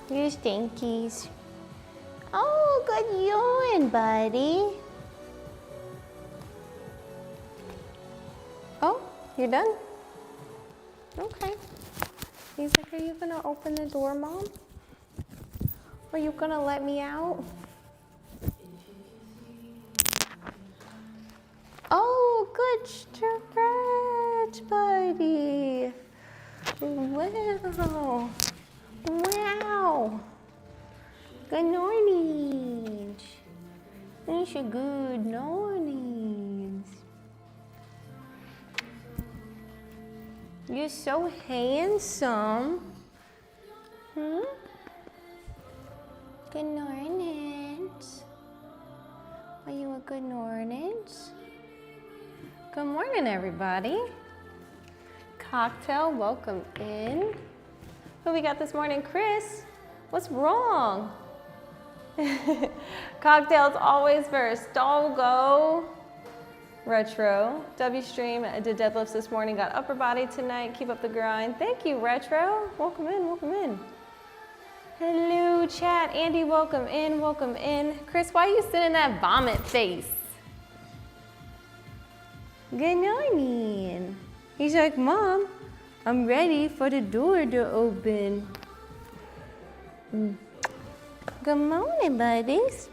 You stinkies. Oh, good yawn, buddy. Oh, you're done? Okay. He's like, are you gonna open the door, Mom? Are you gonna let me out? Oh, good stretch, buddy. Wow. Wow. Good morning. It's a good morning. You're so handsome. Hmm? Good morning. Are you a good morning? Good morning, everybody. Cocktail, welcome in. Who we got this morning? Chris, what's wrong? Cocktails always first. Don't go. Retro. W stream did deadlifts this morning. Got upper body tonight. Keep up the grind. Thank you, Retro. Welcome in, welcome in. Hello, chat. Andy, welcome in, welcome in. Chris, why are you sitting in that vomit face? Good morning. He's like, Mom, I'm ready for the door to open. Good morning, buddies.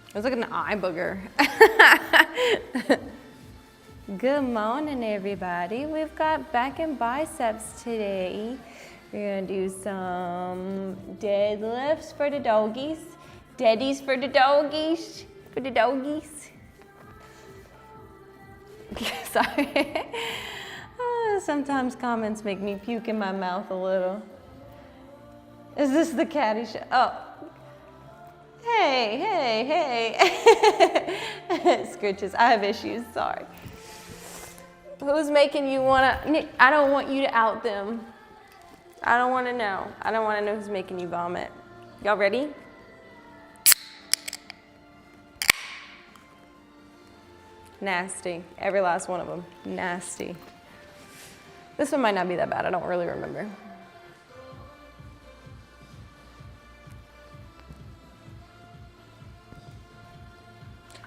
It was like an eye booger. Good morning, everybody. We've got back and biceps today. We're gonna do some deadlifts for the doggies. Daddies for the doggies. For the doggies. Sorry. Sometimes comments make me puke in my mouth a little. Is this the catty show? Oh. Hey. Scritches, I have issues, sorry. Who's making you wanna, I don't want you to out them. I don't wanna know. I don't wanna know who's making you vomit. Y'all ready? Nasty, every last one of them, nasty. This one might not be that bad, I don't really remember.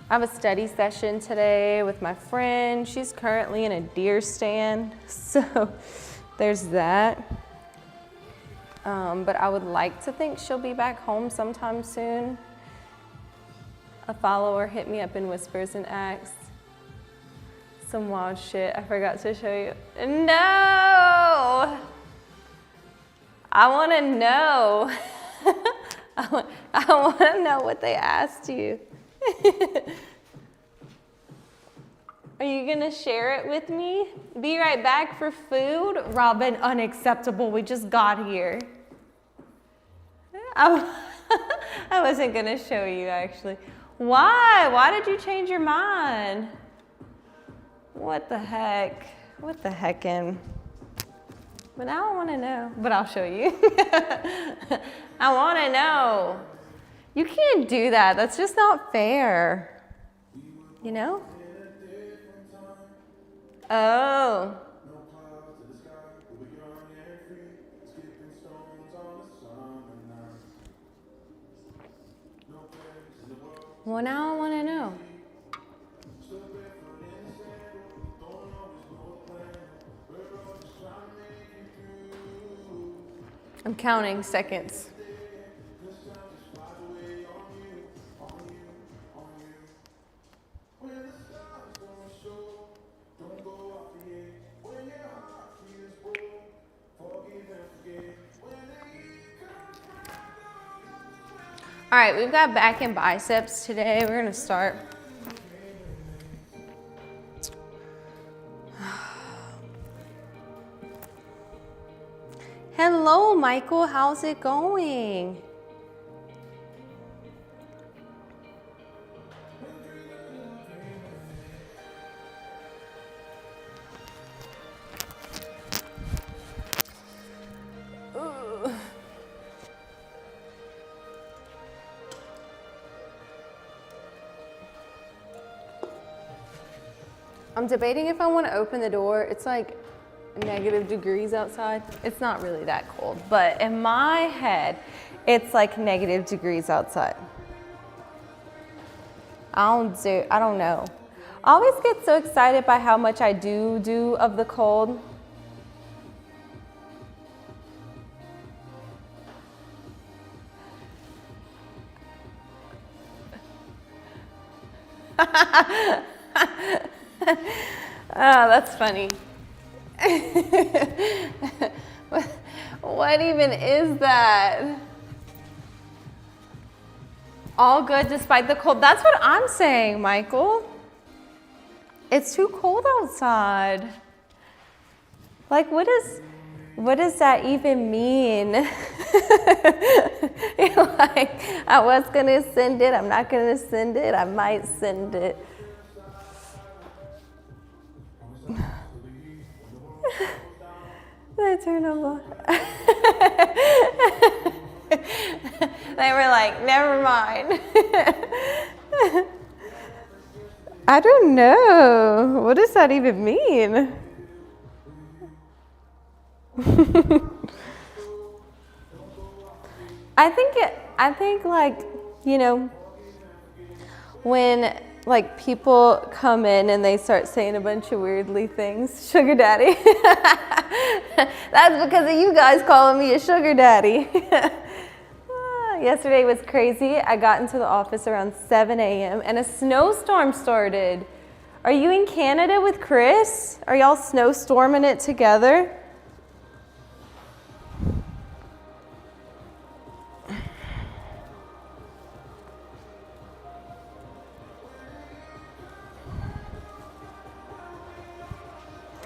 I have a study session today with my friend. She's currently in a deer stand, so there's that. But I would like to think she'll be back home sometime soon. A follower hit me up in Whispers and asked some wild shit. I forgot to show you. No! I want to know. I want to know what they asked you. Are you gonna share it with me? Be right back for food? Robin, unacceptable, we just got here. I wasn't gonna show you actually. Why? Why did you change your mind? What the heck? What the heckin'? But now I wanna know, but I'll show you. I wanna know. You can't do that, that's just not fair. You know? Oh. Well, now I want to know. I'm counting seconds. All right, we've got back and biceps today. We're gonna start. Hello, Michael, how's it going? I'm debating if I want to open the door. It's like negative degrees outside. It's not really that cold, but in my head, it's like negative degrees outside. I don't know. I always get so excited by how much I do of the cold. Oh, that's funny. What even is that? All good despite the cold. That's what I'm saying, Michael. It's too cold outside. Like, what does that even mean? You're like, I was gonna send it, I'm not gonna send it, I might send it. They turned on. They were like, never mind. I don't know. What does that even mean? I think like, you know, when like people come in and they start saying a bunch of weirdly things, sugar daddy. That's because of you guys calling me a sugar daddy. Yesterday was crazy. I got into the office around 7 a.m. and a snowstorm started. Are you in Canada with Chris? Are y'all snowstorming it together?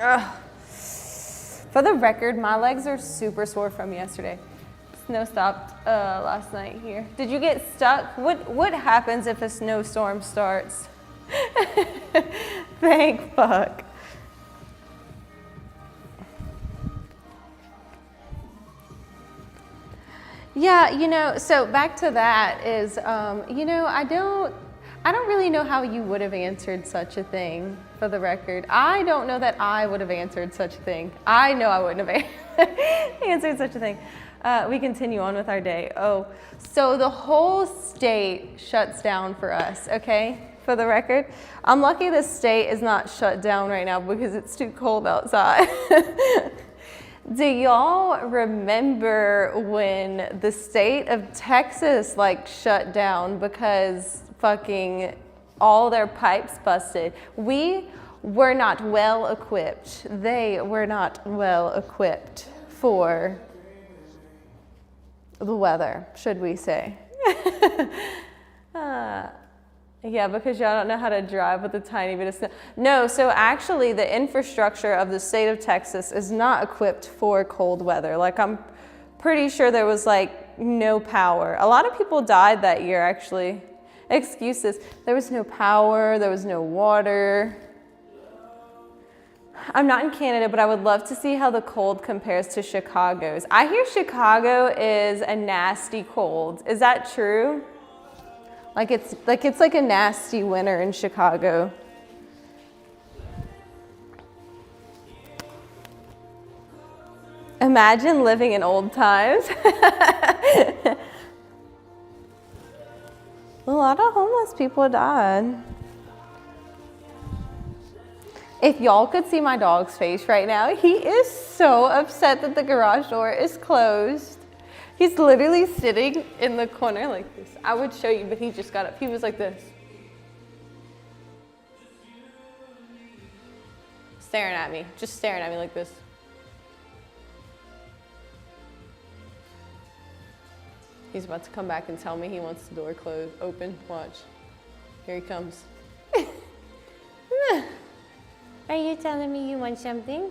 Ugh. For the record, my legs are super sore from yesterday. Snow stopped last night here. Did you get stuck? What happens if a snowstorm starts? Thank fuck. Yeah, you know, so back to that is, you know, I don't really know how you would have answered such a thing, for the record. I don't know that I would have answered such a thing. I know I wouldn't have answered such a thing. We continue on with our day. Oh, so the whole state shuts down for us, okay? For the record, I'm lucky the state is not shut down right now because it's too cold outside. Do y'all remember when the state of Texas like shut down because fucking all their pipes busted? We were not well equipped. They were not well equipped for the weather, should we say. Yeah, because y'all don't know how to drive with a tiny bit of snow. No, so actually the infrastructure of the state of Texas is not equipped for cold weather. Like, I'm pretty sure there was like no power. A lot of people died that year, actually. Excuses. There was no power, there was no water. I'm not in Canada, but I would love to see how the cold compares to Chicago's. I hear Chicago is a nasty cold. Is that true? It's like a nasty winter in Chicago. Imagine living in old times. A lot of homeless people died. If y'all could see my dog's face right now, he is so upset that the garage door is closed. He's literally sitting in the corner like this. I would show you, but he just got up. He was like this. Staring at me, just staring at me like this. He's about to come back and tell me he wants the door closed, open. Watch. Here he comes. Are you telling me you want something?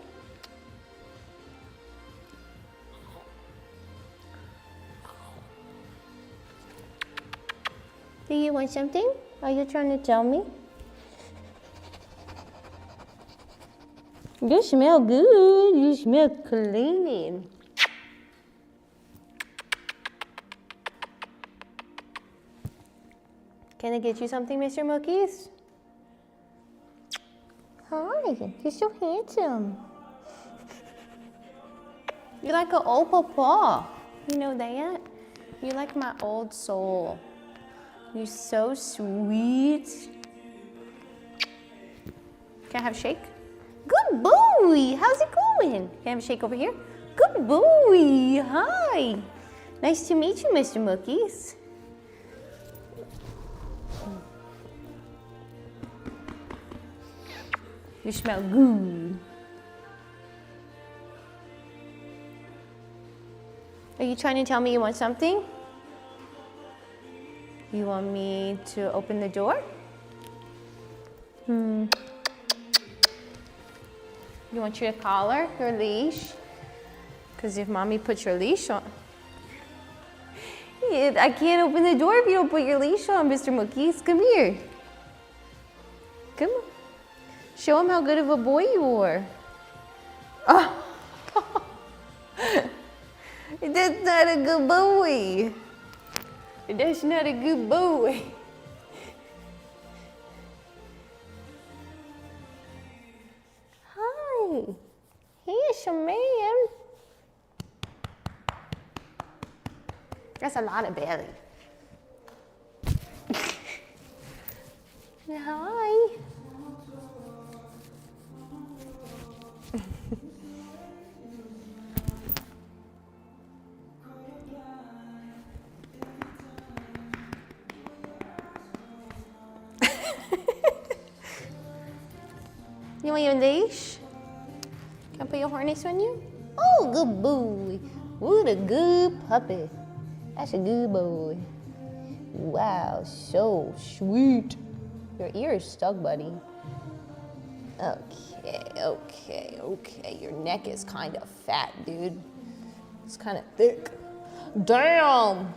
Do you want something? Are you trying to tell me? You smell good. You smell clean. Can I get you something, Mr. Mookies? Hi, you're so handsome. You're like an old papa. You know that? You're like my old soul. You're so sweet. Can I have a shake? Good boy. How's it going? Can I have a shake over here? Good boy. Hi. Nice to meet you, Mr. Mookies. You smell good. Are you trying to tell me you want something? You want me to open the door? You want your collar, your leash? Because if mommy puts your leash on, I can't open the door if you don't put your leash on, Mr. Mookies. Come here. Come on. Show him how good of a boy you are. Oh. That's not a good boy. That's not a good boy. Hi. Here's your man. That's a lot of belly. Hi. You want your leash? Can I put your harness on you? Oh, good boy. What a good puppy. That's a good boy. Wow, so sweet. Your ear is stuck, buddy. Okay. Your neck is kind of fat, dude. It's kind of thick. Damn,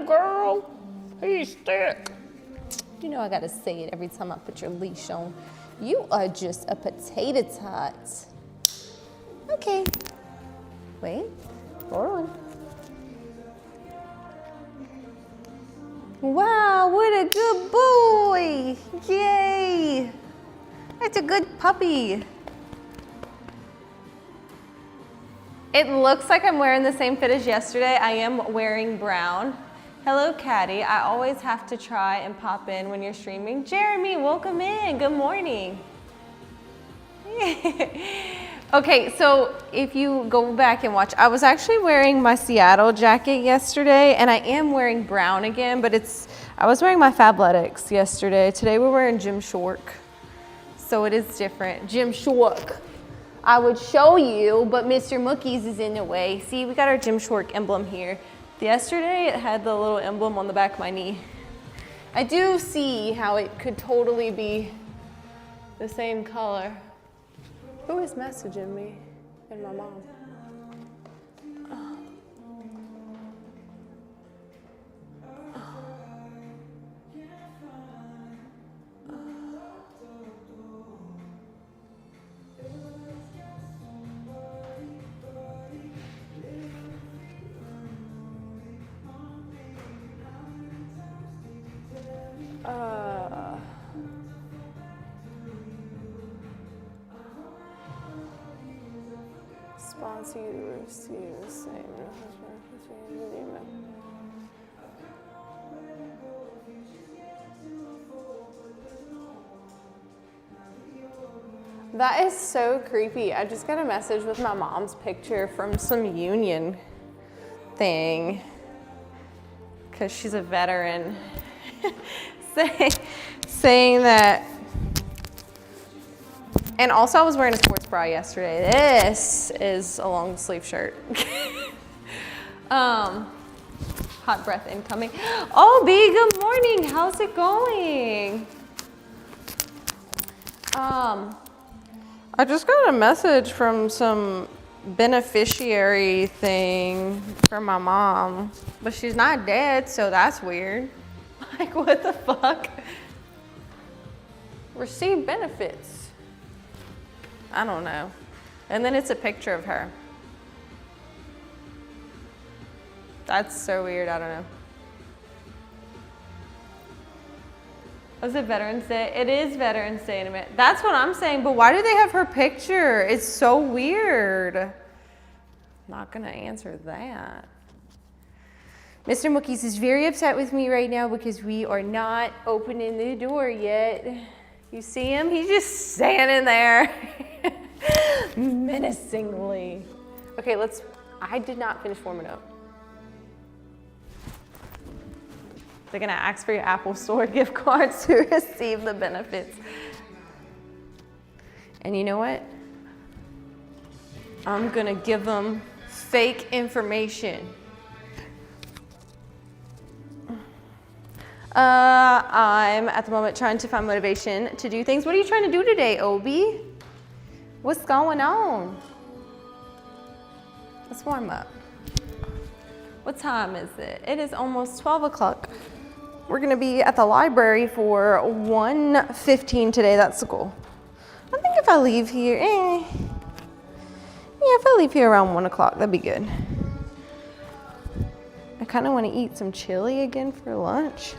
girl. He's thick. You know I gotta say it every time I put your leash on. You are just a potato tot. Okay. Wait, hold on. Wow, what a good boy. Yay. That's a good puppy. It looks like I'm wearing the same fit as yesterday. I am wearing brown. Hello, Caddy. I always have to try and pop in when you're streaming. Jeremy, welcome in. Good morning. Okay, so if you go back and watch, I was actually wearing my Seattle jacket yesterday, and I am wearing brown again, but I was wearing my Fabletics yesterday. Today we're wearing Gymshark, so it is different. Gymshark. I would show you, but Mr. Mookies is in the way. See, we got our Gymshark emblem here. Yesterday, it had the little emblem on the back of my knee. I do see how it could totally be the same color. Who is messaging me? And my mom. Sponsor you to receive the same. That is so creepy. I just got a message with my mom's picture from some union thing because she's a veteran saying that. And also I was wearing a sports bra yesterday. This is a long sleeve shirt. Hot breath incoming. Oh, B, good morning. How's it going? I just got a message from some beneficiary thing from my mom, but she's not dead, so that's weird. Like, what the fuck? Receive benefits. I don't know. And then it's a picture of her. That's so weird, I don't know. Was it Veterans Day? It is Veterans Day in a minute. That's what I'm saying, but why do they have her picture? It's so weird. Not gonna answer that. Mr. Mookies is very upset with me right now because we are not opening the door yet. You see him? He's just standing there menacingly. Okay, I did not finish warming up. They're gonna ask for your Apple Store gift cards to receive the benefits. And you know what? I'm gonna give them fake information. I'm at the moment trying to find motivation to do things. What are you trying to do today, Obi? What's going on? Let's warm up. What time is it? It is almost 12 o'clock. We're gonna be at the library for 1:15 today. That's the goal. I think if I leave here, yeah, if I leave here around 1 o'clock, that'd be good. I kind of want to eat some chili again for lunch.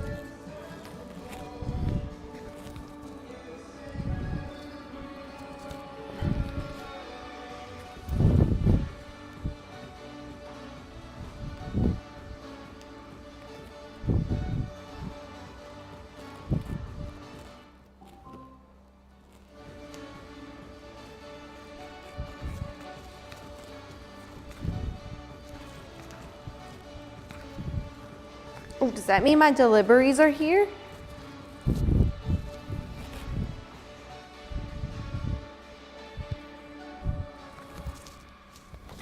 Oh, does that mean my deliveries are here?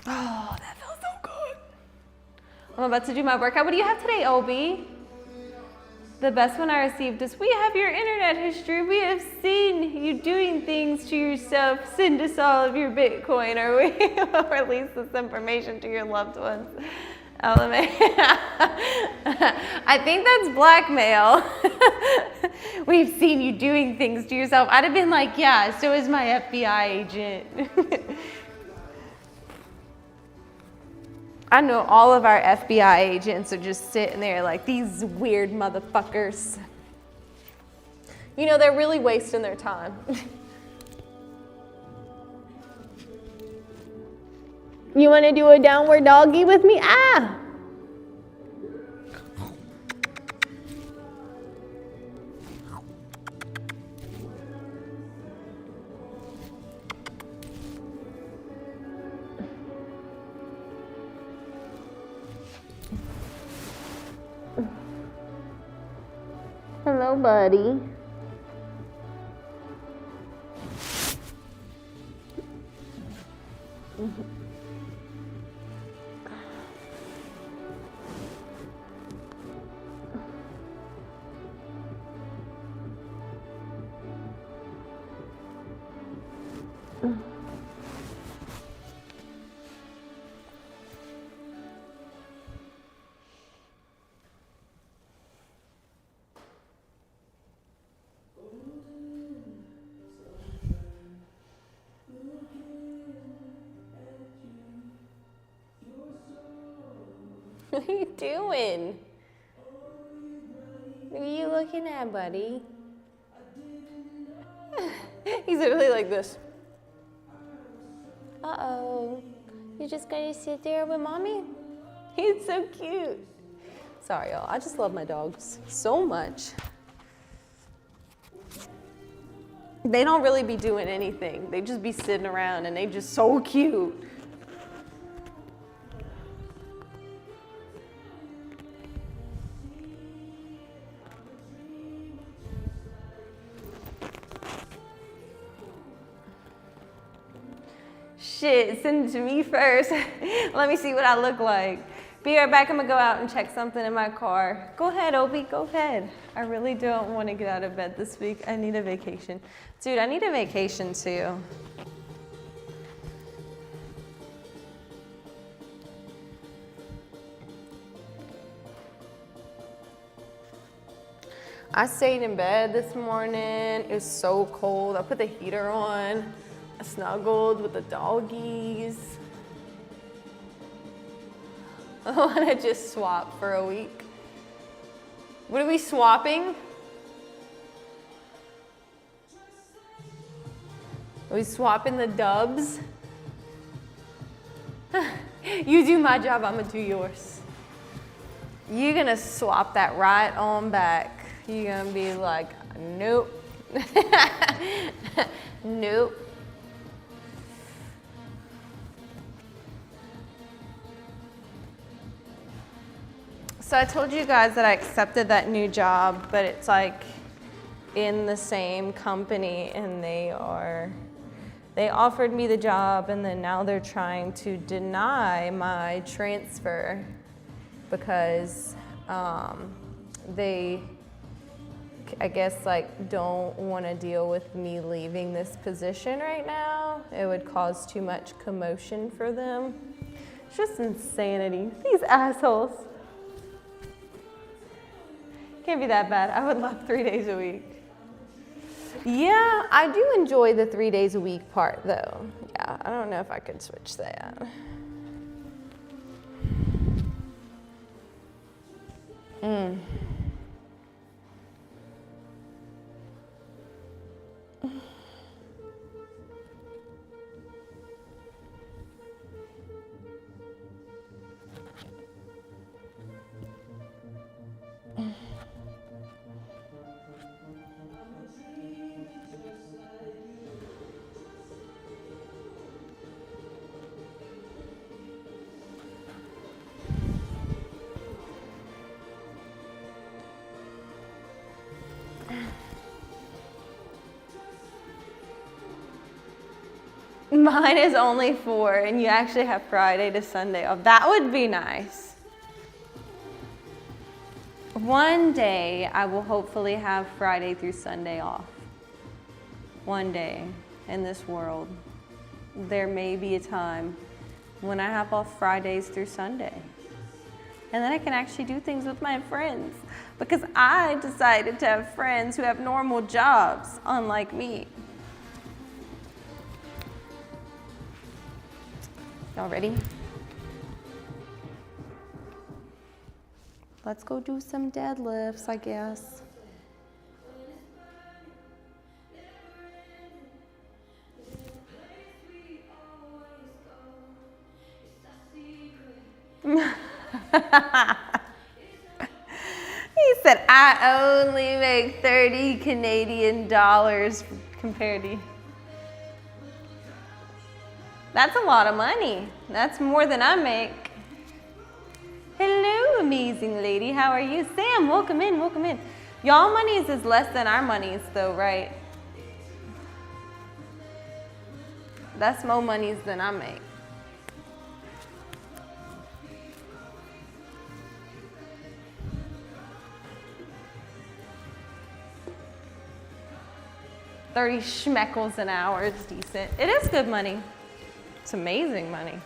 Oh, that felt so good. I'm about to do my workout. What do you have today, Obi? The best one I received is, we have your internet history. We have seen you doing things to yourself. Send us all of your Bitcoin, or we will release this information to your loved ones. LMA. I think that's blackmail. We've seen you doing things to yourself. I'd have been like, yeah, so is my FBI agent. I know all of our FBI agents are just sitting there like, these weird motherfuckers. You know, they're really wasting their time. You want to do a downward doggy with me? Ah! Hello, buddy. What are you doing? What are you looking at, buddy? He's literally like this. Uh-oh. You just gonna sit there with mommy? He's so cute. Sorry, y'all. I just love my dogs so much. They don't really be doing anything. They just be sitting around and they just so cute. Shit, send it to me first. Let me see what I look like. Be right back. I'm gonna go out and check something in my car. Go ahead, Obi, go ahead. I really don't want to get out of bed this week. I need a vacation. Dude, I need a vacation too. I stayed in bed this morning. It was so cold. I put the heater on. I snuggled with the doggies. I want to just swap for a week. What are we swapping? Are we swapping the dubs? You do my job, I'm gonna do yours. You're gonna swap that right on back. You're gonna be like, nope. Nope. So I told you guys that I accepted that new job, but it's like in the same company, and they offered me the job, and then now they're trying to deny my transfer because they, I guess, like, don't want to deal with me leaving this position right now. It would cause too much commotion for them. It's just insanity. These assholes. Can't be that bad. I would love 3 days a week. Yeah, I do enjoy the 3 days a week part though. Yeah, I don't know if I could switch that. Mine is only 4, and you actually have Friday to Sunday off. That would be nice. One day, I will hopefully have Friday through Sunday off. One day in this world, there may be a time when I have off Fridays through Sunday. And then I can actually do things with my friends, because I decided to have friends who have normal jobs, unlike me. Y'all ready? Let's go do some deadlifts, I guess. He said, I only make 30 Canadian dollars compared to you. That's a lot of money. That's more than I make. Hello, amazing lady. How are you? Sam, welcome in, welcome in. Y'all monies is less than our monies though, right? That's more monies than I make. $30 schmeckles an hour is decent. It is good money. It's amazing money.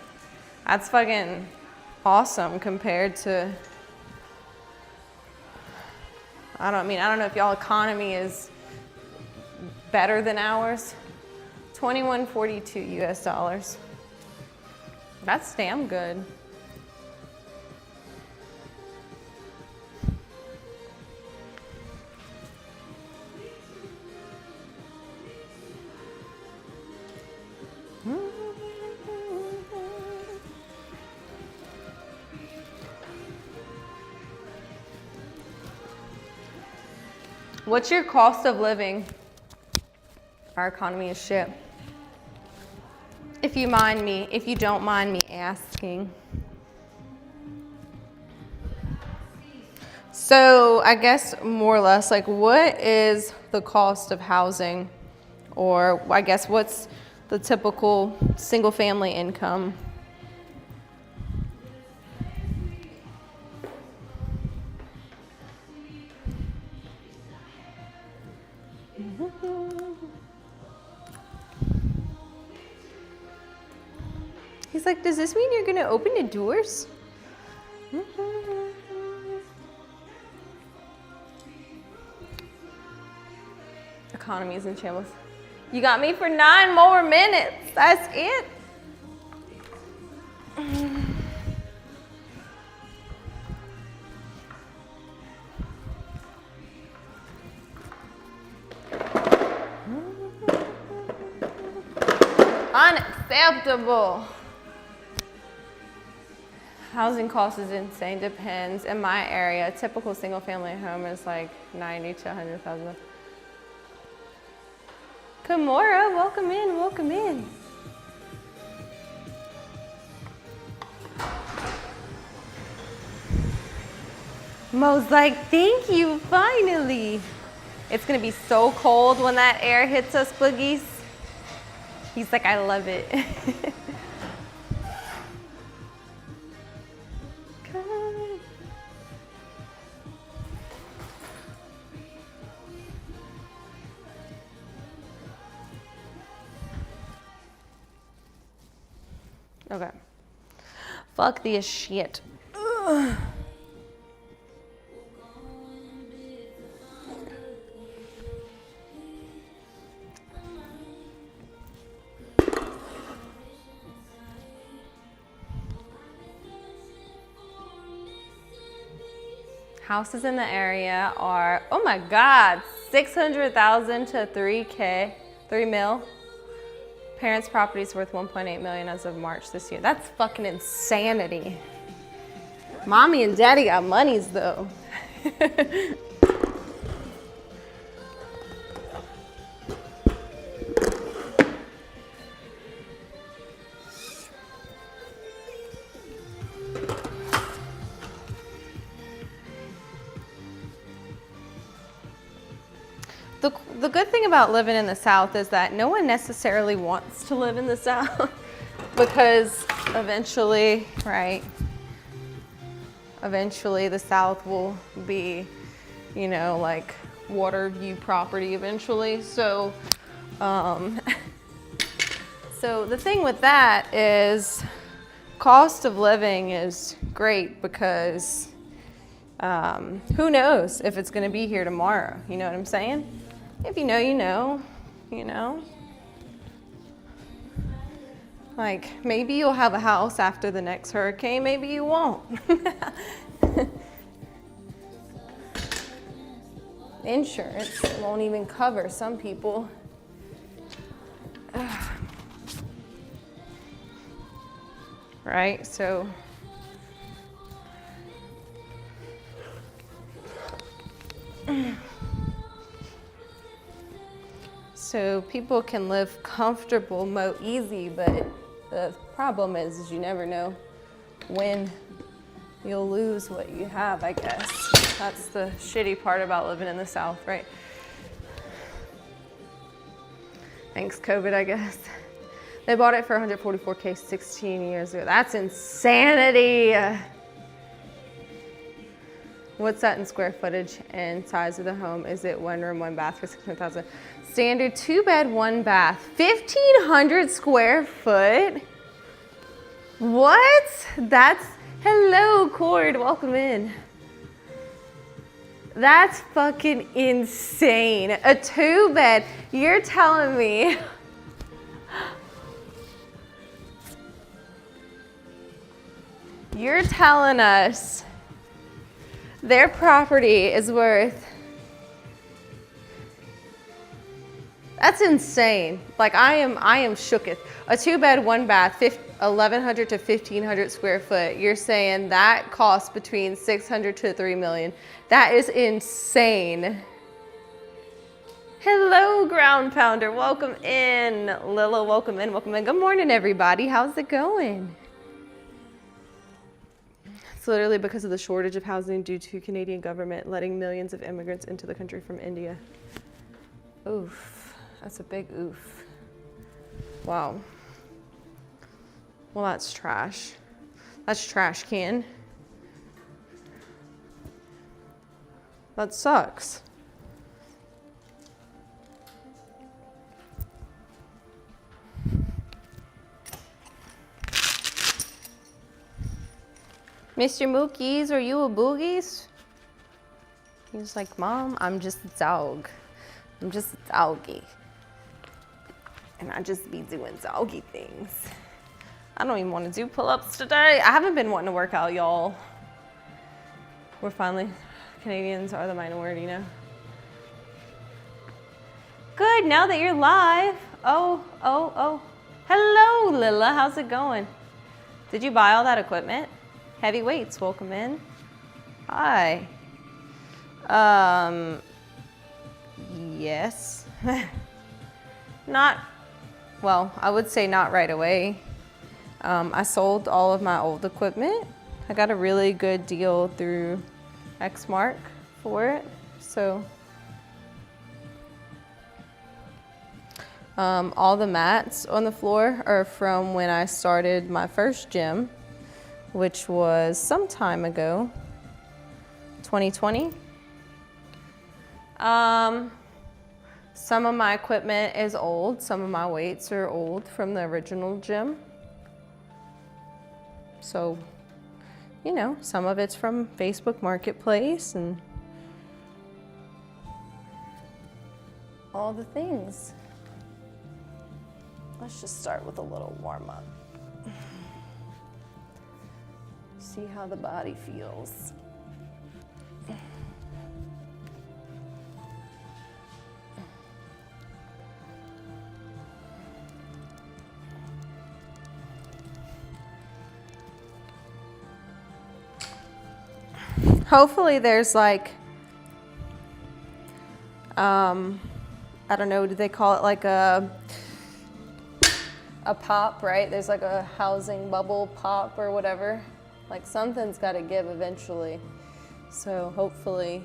That's fucking awesome compared to, I don't know if y'all economy is better than ours. $21.42 US dollars. That's damn good. What's your cost of living? Our economy is shit. If you don't mind me asking. So I guess more or less, like, what is the cost of housing? Or I guess what's the typical single family income? He's like, does this mean you're gonna open the doors? Economy is in shambles. You got me for 9 more minutes. That's it. Unacceptable. Housing cost is insane, depends. In my area, a typical single family home is like 90 to 100,000. Kimura, welcome in, welcome in. Mo's like, thank you, finally. It's gonna be so cold when that air hits us, boogies. He's like, I love it. Okay. Fuck this shit. Ugh. Houses in the area are, oh my God, 600,000 to 3K, 3 mil. Parents' property is worth 1.8 million as of March this year. That's fucking insanity. Mommy and daddy got monies though. The good thing about living in the South is that no one necessarily wants to live in the South because eventually, right, eventually the South will be, you know, like water view property eventually. So, so the thing with that is cost of living is great because who knows if it's going to be here tomorrow, you know what I'm saying? If you know, you know, you know. Like, maybe you'll have a house after the next hurricane, maybe you won't. Insurance won't even cover some people. Right, so. So people can live comfortable, mo easy, but the problem is you never know when you'll lose what you have, I guess. That's the shitty part about living in the South, right? Thanks, COVID, I guess. They bought it for 144K 16 years ago. That's insanity. What's that in square footage and size of the home? Is it 1 room, 1 bath for 600,000? Standard 2 bed, 1 bath, 1,500 square foot. What? That's, hello, Cord, welcome in. That's fucking insane. A 2 bed, you're telling me. You're telling us their property is worth, that's insane. Like I am shooketh. A 2 bed, 1 bath, 1,100 to 1,500 square foot. You're saying that costs between 600 to 3 million. That is insane. Hello, Ground Pounder. Welcome in. Lila, welcome in, welcome in. Good morning, everybody. How's it going? It's literally because of the shortage of housing due to Canadian government letting millions of immigrants into the country from India. Oof. That's a big oof. Wow. Well, that's trash. That's trash can. That sucks. Mr. Mookies, are you a boogies? He's like, Mom, I'm just a dog. I'm just a doggy. And I just be doing doggy things. I don't even want to do pull-ups today. I haven't been wanting to work out, y'all. We're finally, Canadians are the minority now. Good, now that you're live. Oh. Hello, Lila, how's it going? Did you buy all that equipment? Heavy weights, welcome in. Hi. Yes. Not, well, I would say not right away. I sold all of my old equipment. I got a really good deal through Xmark for it, so. All the mats on the floor are from when I started my first gym, which was some time ago, 2020. Some of my equipment is old. Some of my weights are old from the original gym. So, you know, some of it's from Facebook Marketplace and all the things. Let's just start with a little warm up. See how the body feels. Hopefully there's like, I don't know, do they call it like a pop, right? There's like a housing bubble pop or whatever. Like something's got to give eventually. So hopefully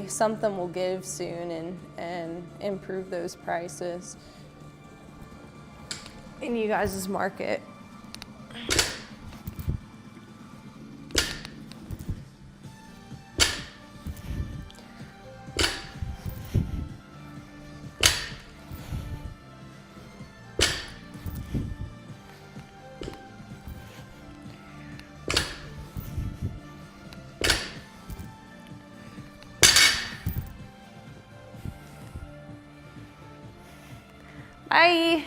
something will give soon and improve those prices in you guys' market. Bye.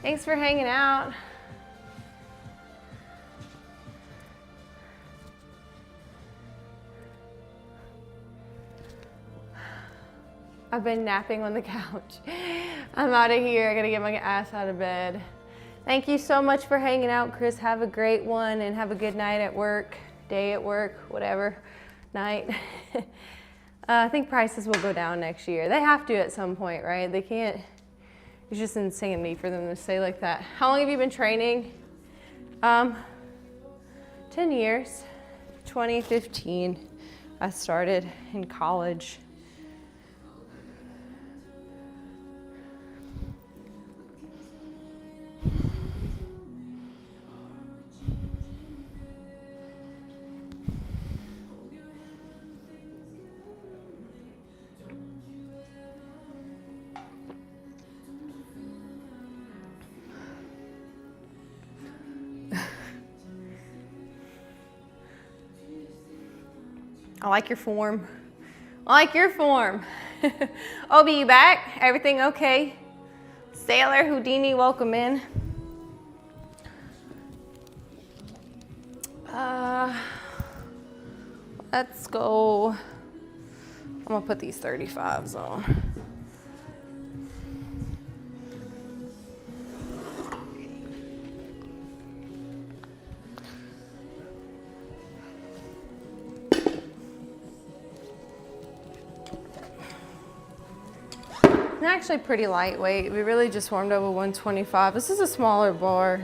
Thanks for hanging out. I've been napping on the couch. I'm out of here. I gotta get my ass out of bed. Thank you so much for hanging out, Chris. Have a great one and have a good night at work, day at work, whatever, night. I think prices will go down next year. They have to at some point, right? They can't. It's just insanity for them to say like that. How long have you been training? 10 years. 2015, I started in college. I like your form. I like your form. Obi, you back? Everything okay? Sailor, Houdini, welcome in. Let's go. I'm gonna put these 35s on. Actually pretty lightweight. We really just warmed up with 125. This is a smaller bar.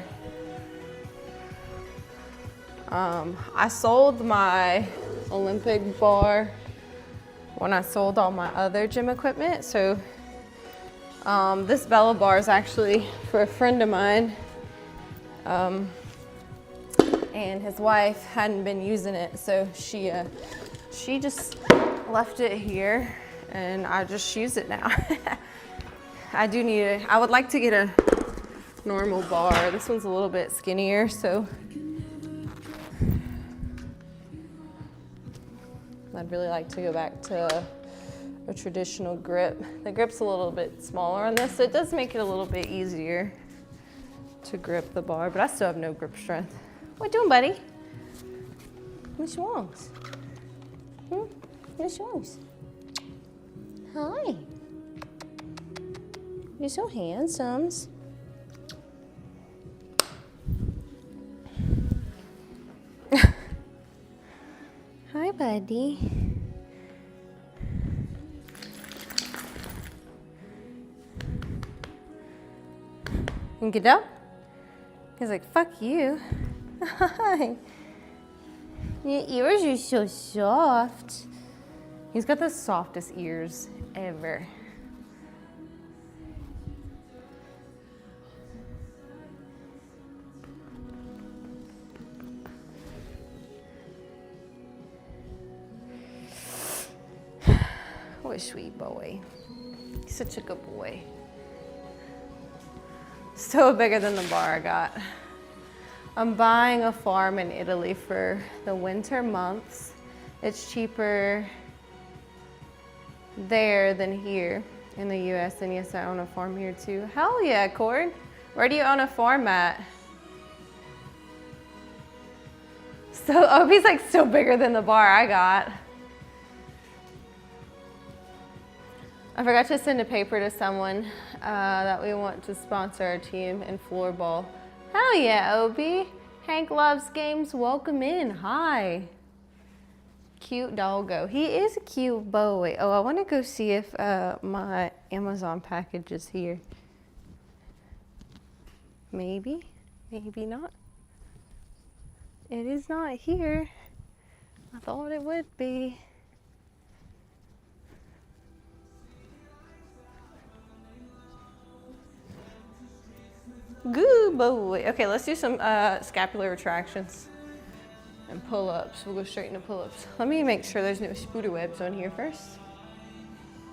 I sold my Olympic bar when I sold all my other gym equipment. So this Bella bar is actually for a friend of mine. And his wife hadn't been using it. So she just left it here and I just use it now. I would like to get a normal bar. This one's a little bit skinnier, so I'd really like to go back to a traditional grip. The grip's a little bit smaller on this, so it does make it a little bit easier to grip the bar, but I still have no grip strength. What you doing, buddy? Miss Wongs? Miss Wongs? Hi. You're so handsome. Hi, buddy. You can get up? He's like, fuck you. Hi. Your ears are so soft. He's got the softest ears ever. What a sweet boy. He's such a good boy. So bigger than the bar I got. I'm buying a farm in Italy for the winter months. It's cheaper there than here in the US. And yes, I own a farm here too. Hell yeah, Cord. Where do you own a farm at? So Obi's like still bigger than the bar I got. I forgot to send a paper to someone that we want to sponsor our team in floorball. Hell yeah, Obi. Hank loves games. Welcome in. Hi. Cute doggo. He is a cute boy. Oh, I want to go see if my Amazon package is here. Maybe. Maybe not. It is not here. I thought it would be. Good boy. Okay, let's do some scapular retractions and pull-ups. We'll go straight into pull-ups. Let me make sure there's no spider webs on here first.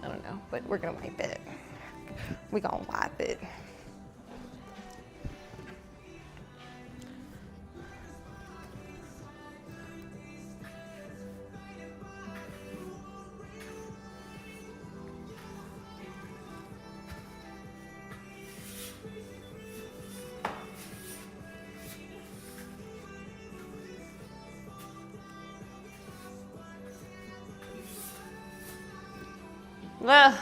I don't know, but we're gonna wipe it. We're gonna wipe it. Ugh.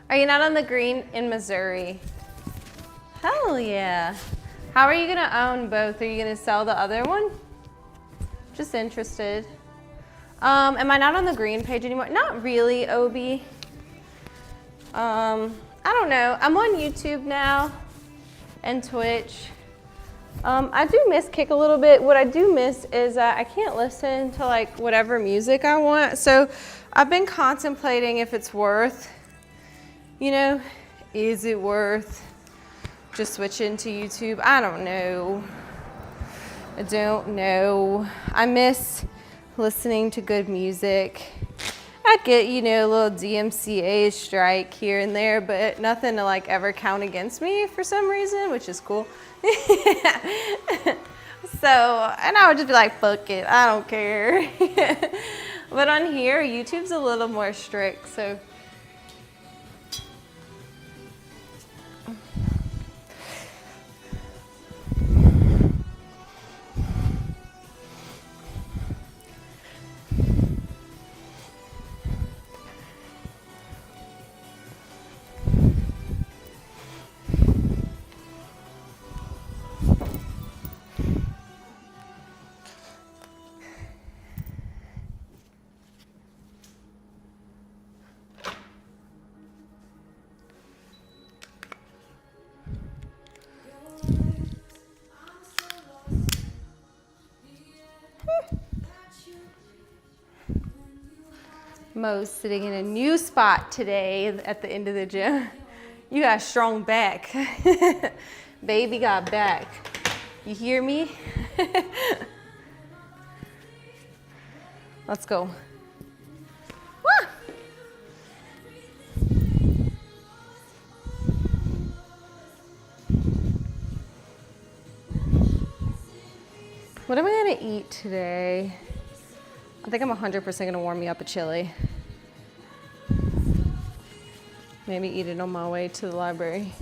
Are you not on the green in Missouri? Hell yeah. How are you gonna own both? Are you gonna sell the other one? Just interested. Am I not on the green page anymore? Not really, Obi. I don't know. I'm on YouTube now and Twitch. I do miss Kick a little bit. What I do miss is I can't listen to like whatever music I want. So I've been contemplating if it's worth, you know, is it worth just switching to YouTube? I don't know. I don't know. I miss listening to good music. I get, you know, a little DMCA strike here and there, but nothing to like ever count against me for some reason, which is cool. So, and I would just be like, fuck it, I don't care. But on here, YouTube's a little more strict, so. Mo's sitting in a new spot today at the end of the gym. You got a strong back. Baby got back. You hear me? Let's go. Woo! What am I gonna eat today? I think I'm 100% gonna warm me up a chili. Maybe eat it on my way to the library.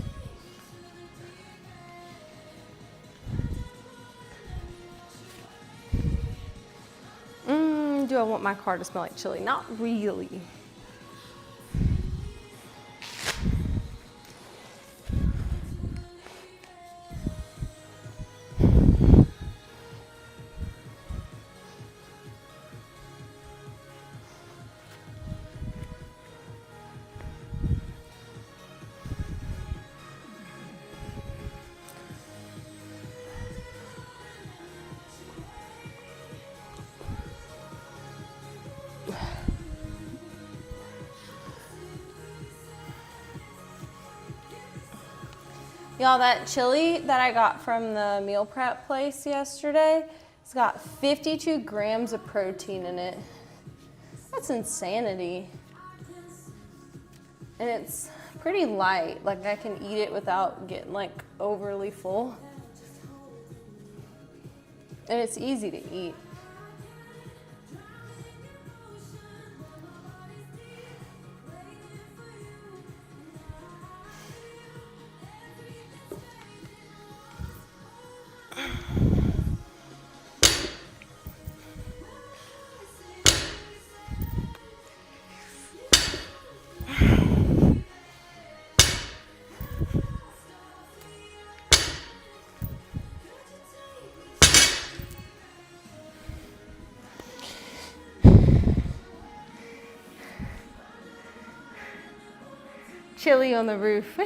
Do I want my car to smell like chili? Not really. Y'all, that chili that I got from the meal prep place yesterday, it's got 52 grams of protein in it. That's insanity. And it's pretty light, like I can eat it without getting like overly full. And it's easy to eat. Chili on the roof.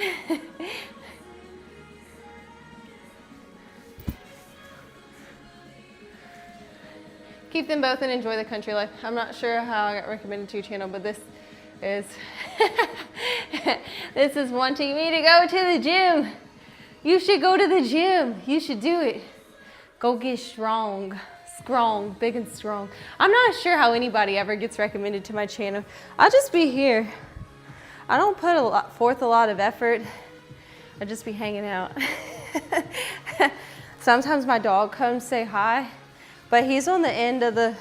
Keep them both and enjoy the country life. I'm not sure how I got recommended to your channel, but this is this is wanting me to go to the gym. You should go to the gym. You should do it. Go get strong. Strong, big and strong. I'm not sure how anybody ever gets recommended to my channel. I'll just be here. I don't put forth a lot of effort. I just be hanging out. Sometimes my dog comes say hi, but he's on the end of the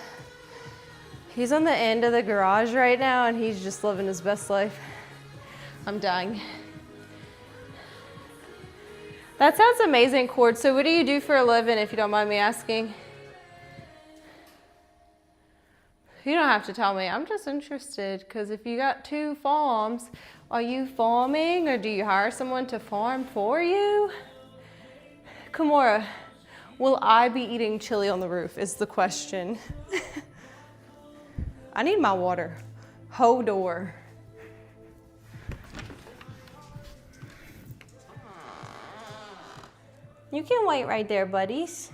garage right now, and he's just living his best life. I'm dying. That sounds amazing, Cord. So what do you do for a living, if you don't mind me asking? You don't have to tell me. I'm just interested, because if you got 2 farms, are you farming, or do you hire someone to farm for you? Kimura, will I be eating chili on the roof is the question. I need my water. Hodor. You can wait right there, buddies.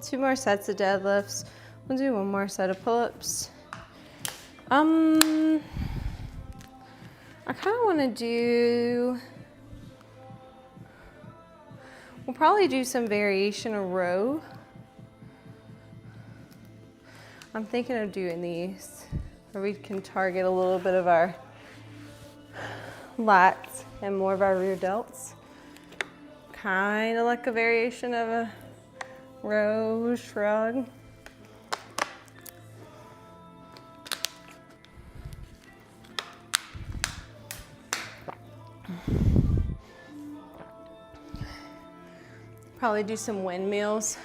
Two more sets of deadlifts. We'll do one more set of pull-ups. I kind of want to do, we'll probably do some variation of row. I'm thinking of doing these where we can target a little bit of our lats and more of our rear delts. Kind of like a variation of a row shrug. Probably do some windmills.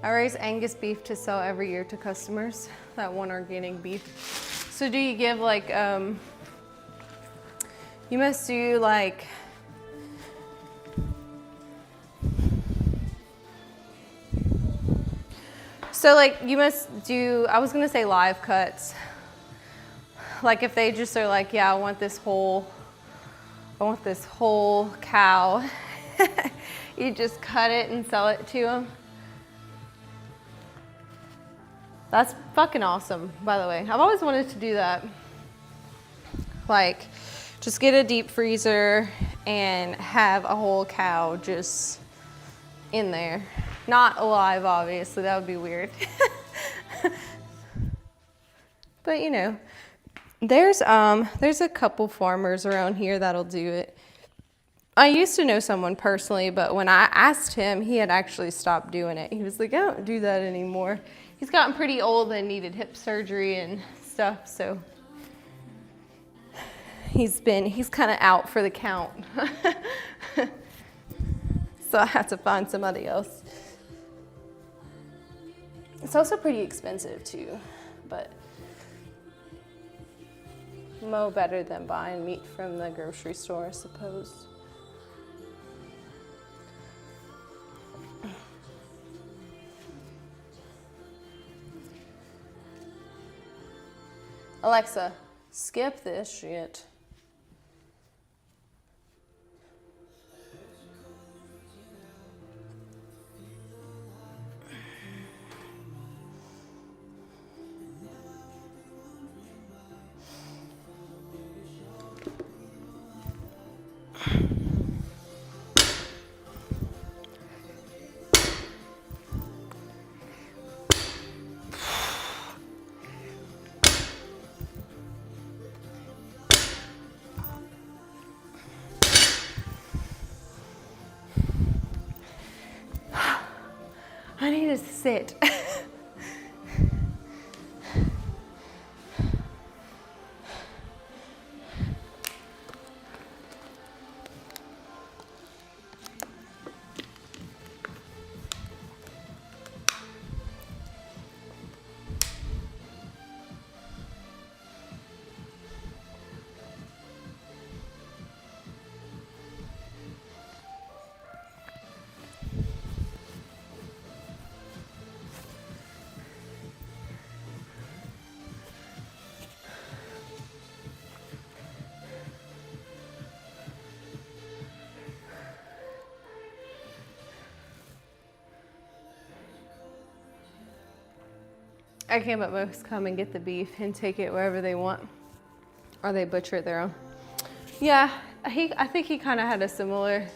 I raise Angus beef to sell every year to customers that want organic beef. So do you give like, you must do like, so like you must do, I was gonna say live cuts. Like if they just are like, yeah, I want this whole cow. You just cut it and sell it to them. That's fucking awesome, by the way. I've always wanted to do that. Like, just get a deep freezer and have a whole cow just in there. Not alive, obviously, that would be weird. But you know, there's a couple farmers around here that'll do it. I used to know someone personally, but when I asked him, he had actually stopped doing it. He was like, I don't do that anymore. He's gotten pretty old and needed hip surgery and stuff, so he's kind of out for the count. So I have to find somebody else. It's also pretty expensive too, but mo better than buying meat from the grocery store, I suppose. Alexa, skip this shit. I need to sit. I can't, but most come and get the beef and take it wherever they want, or they butcher it their own. Yeah, I think he kind of had a similar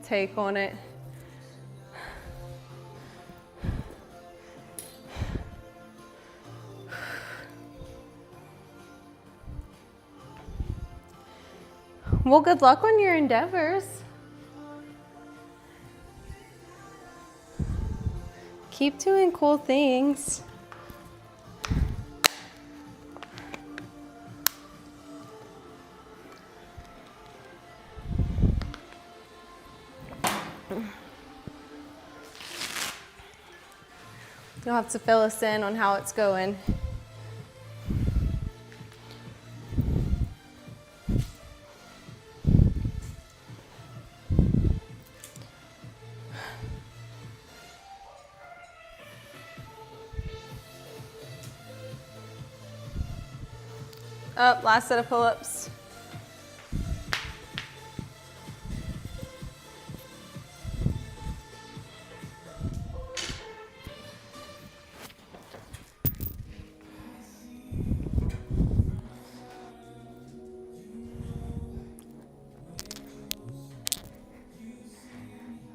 take on it. Well, good luck on your endeavors. Keep doing cool things. You'll have to fill us in on how it's going. Up, last set of pull-ups.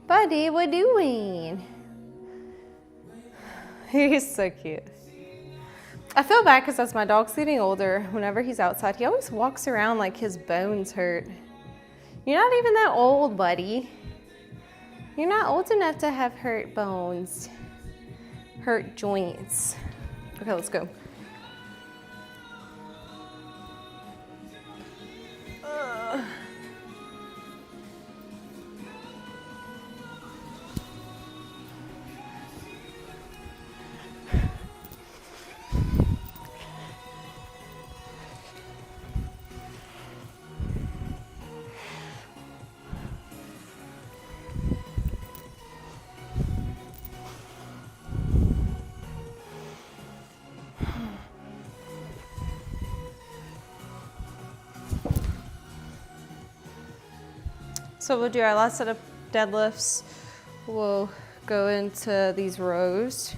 Buddy, what doing? He's so cute. I feel bad because as my dog's getting older, whenever he's outside, he always walks around like his bones hurt. You're not even that old, buddy. You're not old enough to have hurt bones, hurt joints. Okay, let's go. So we'll do our last set of deadlifts. We'll go into these rows.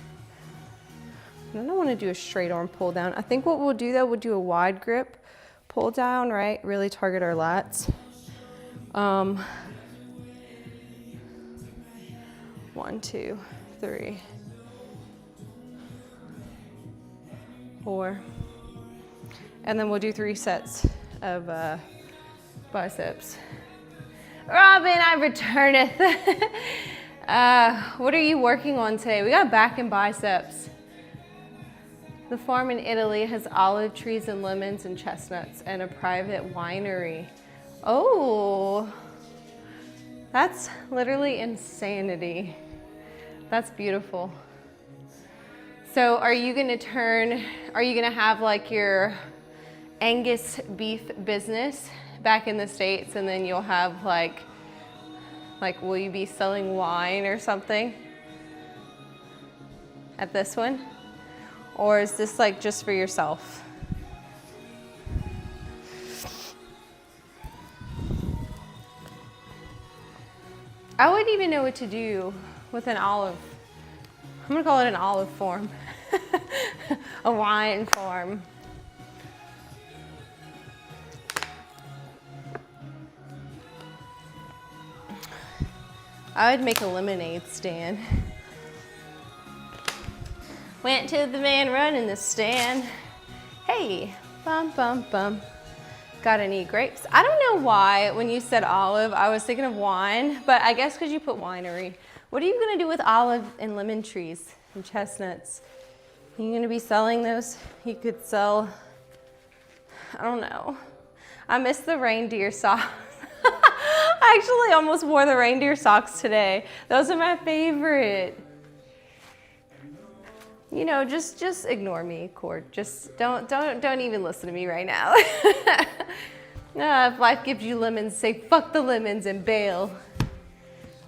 I don't want to do a straight arm pull down. I think what we'll do though, we'll do a wide grip pull down, right? Really target our lats. 1, 2, 3, 4. And then we'll do 3 sets of biceps. Robin, I returneth. What are you working on today? We got back and biceps. The farm in Italy has olive trees and lemons and chestnuts and a private winery. Oh, that's literally insanity. That's beautiful. So are you gonna have like your Angus beef business back in the States, and then you'll have like will you be selling wine or something at this one? Or is this like just for yourself? I wouldn't even know what to do with an olive. I'm gonna call it an olive farm. A wine farm. I would make a lemonade stand. Went to the man running the stand. Hey, bum, bum, bum. Got any grapes? I don't know why when you said olive, I was thinking of wine, but I guess because you put winery. What are you gonna do with olive and lemon trees and chestnuts? Are you gonna be selling those? You could sell, I don't know. I miss the reindeer socks. I actually almost wore the reindeer socks today. Those are my favorite. You know, just ignore me, Cord. Just don't even listen to me right now. If life gives you lemons, say fuck the lemons and bail.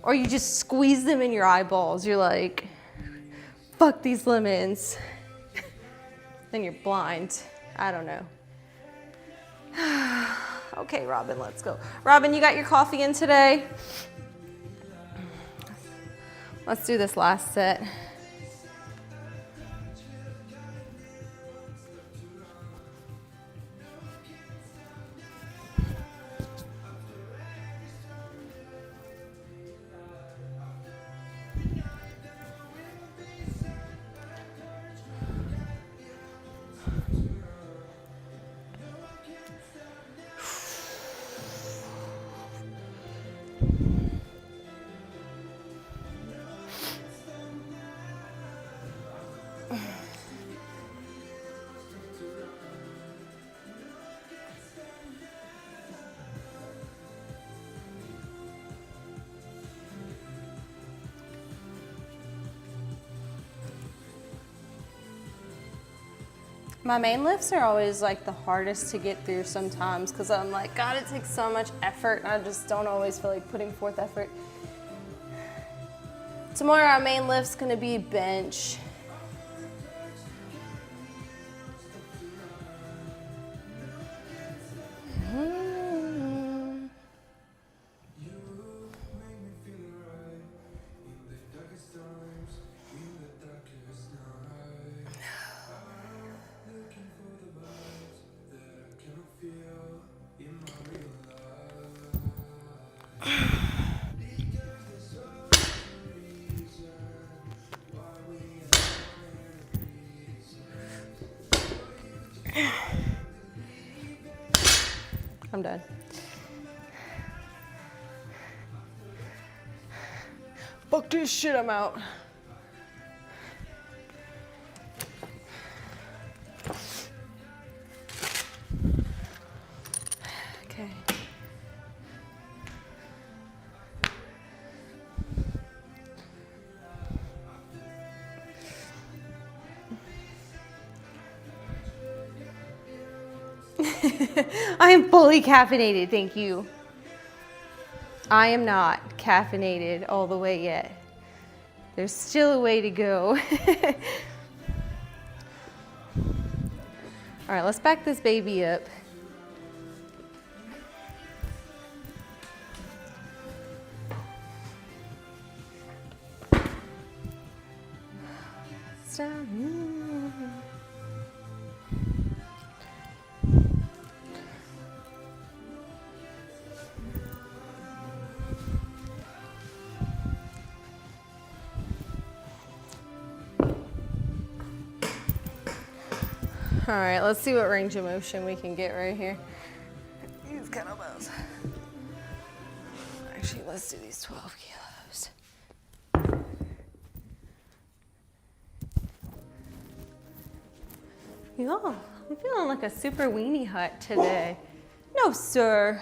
Or you just squeeze them in your eyeballs. You're like, fuck these lemons. Then you're blind. I don't know. Okay, Robin, let's go. Robin, you got your coffee in today? Let's do this last set. My main lifts are always like the hardest to get through sometimes because I'm like, God, it takes so much effort and I just don't always feel like putting forth effort. Tomorrow our main lift's gonna be bench. I'm done. Fuck this shit, I'm out. Okay. I am fully caffeinated, thank you. I am not caffeinated all the way yet. There's still a way to go. All right, let's back this baby up. Stop. All right, let's see what range of motion we can get right here. These kettlebells. Actually, let's do these 12 kilos. Yo, I'm feeling like a super weenie hut today. No, sir.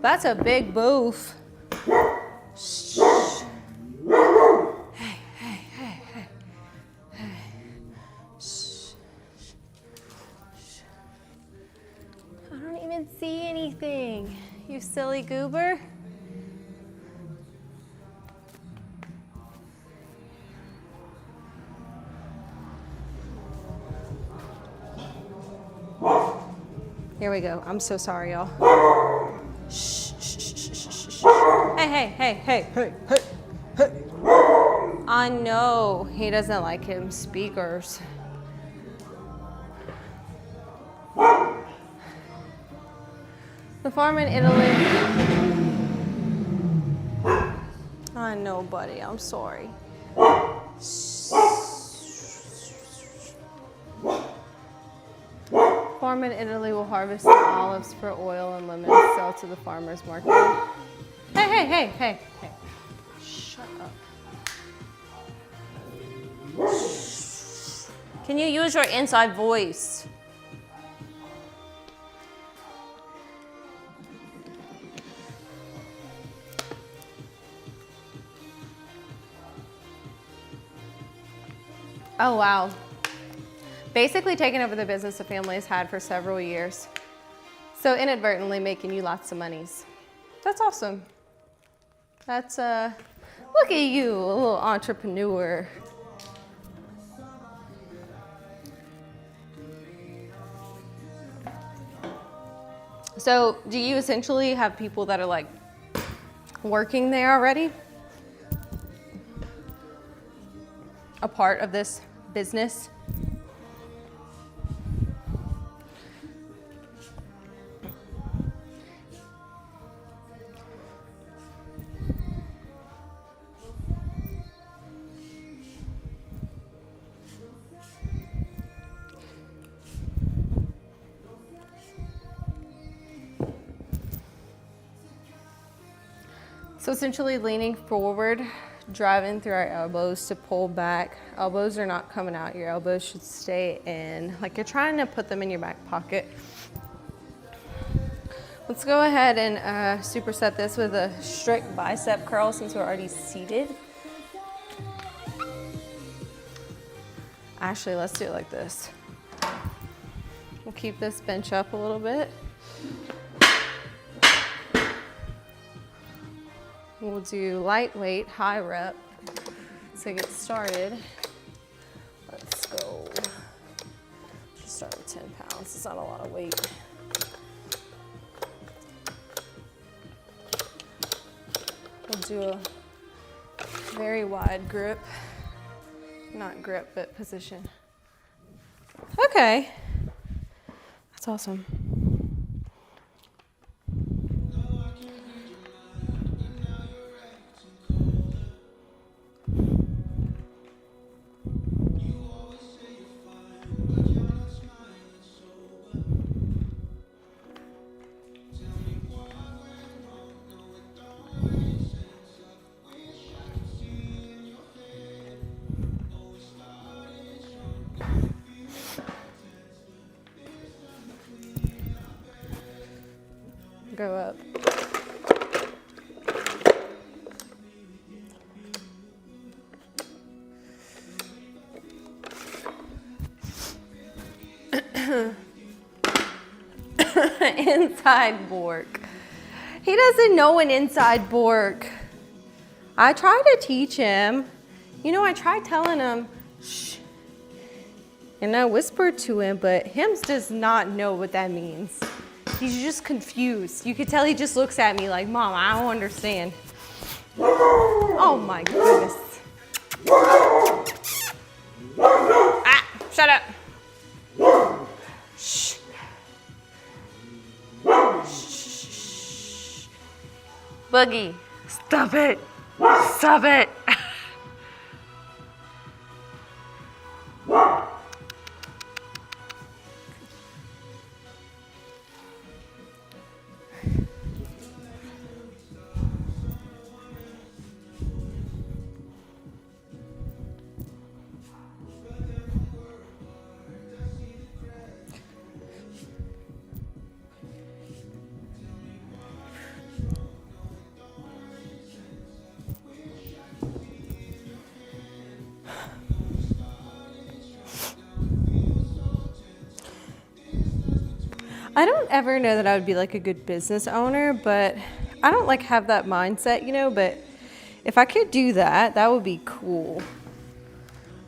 That's a big boof. Shh. See anything, you silly goober. Here we go. I'm so sorry, y'all. Shh, shh, shh, shh, shh, shh. Hey. I know he doesn't like him speakers. The farm in Italy. I know, buddy. I'm sorry. Farm in Italy will harvest the olives for oil and lemons, sell to the farmer's market. Hey. Shut up. Can you use your inside voice? Oh, wow. Basically taking over the business the family has had for several years. So inadvertently making you lots of monies. That's awesome. That's, look at you, a little entrepreneur. So do you essentially have people that are like working there already? A part of this business? So essentially leaning forward, driving through our elbows to pull back. Elbows are not coming out. Your elbows should stay in, like you're trying to put them in your back pocket. Let's go ahead and superset this with a strict bicep curl since we're already seated. Actually, let's do it like this. We'll keep this bench up a little bit. We'll do lightweight, high rep. To get started, let's go. Just start with 10 pounds. It's not a lot of weight. We'll do a very wide grip. Not grip, but position. Okay. That's awesome. go up. Inside bork. He doesn't know an inside bork. I try to teach him. You know, I tried telling him, shh. And I whispered to him, but Hims does not know what that means. He's just confused. You could tell he just looks at me like, Mom, I don't understand. Oh my goodness. Ah, shut up. Shh. Shh. Boogie, stop it. Stop it. I don't ever know that I would be like a good business owner, but I don't like have that mindset, you know, but if I could do that, that would be cool.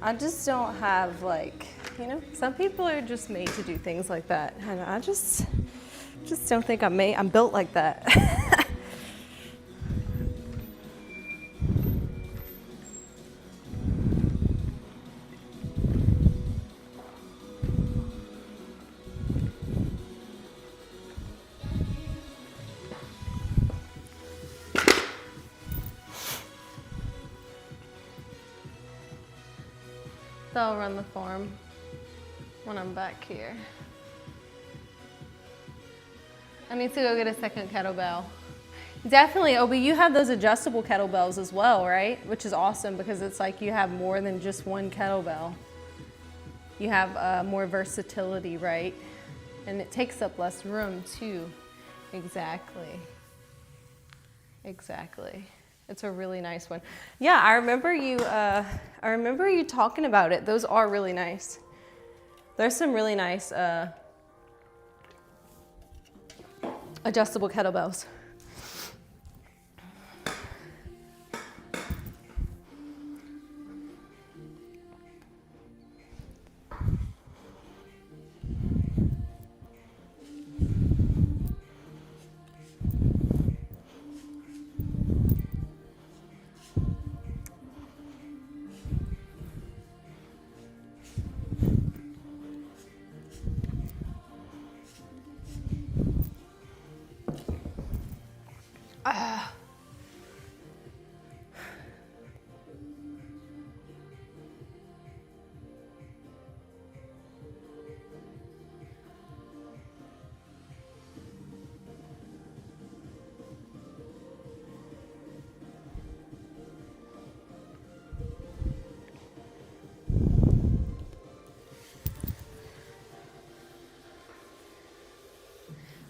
I just don't have like, you know, some people are just made to do things like that. And I just don't think I'm built like that. I'll run the farm when I'm back here. I need to go get a second kettlebell. Definitely, Obi, you have those adjustable kettlebells as well, right? Which is awesome because it's like you have more than just one kettlebell. You have more versatility, right? And it takes up less room too. Exactly. Exactly. It's a really nice one. Yeah, I remember you talking about it. Those are really nice. There's some really nice adjustable kettlebells.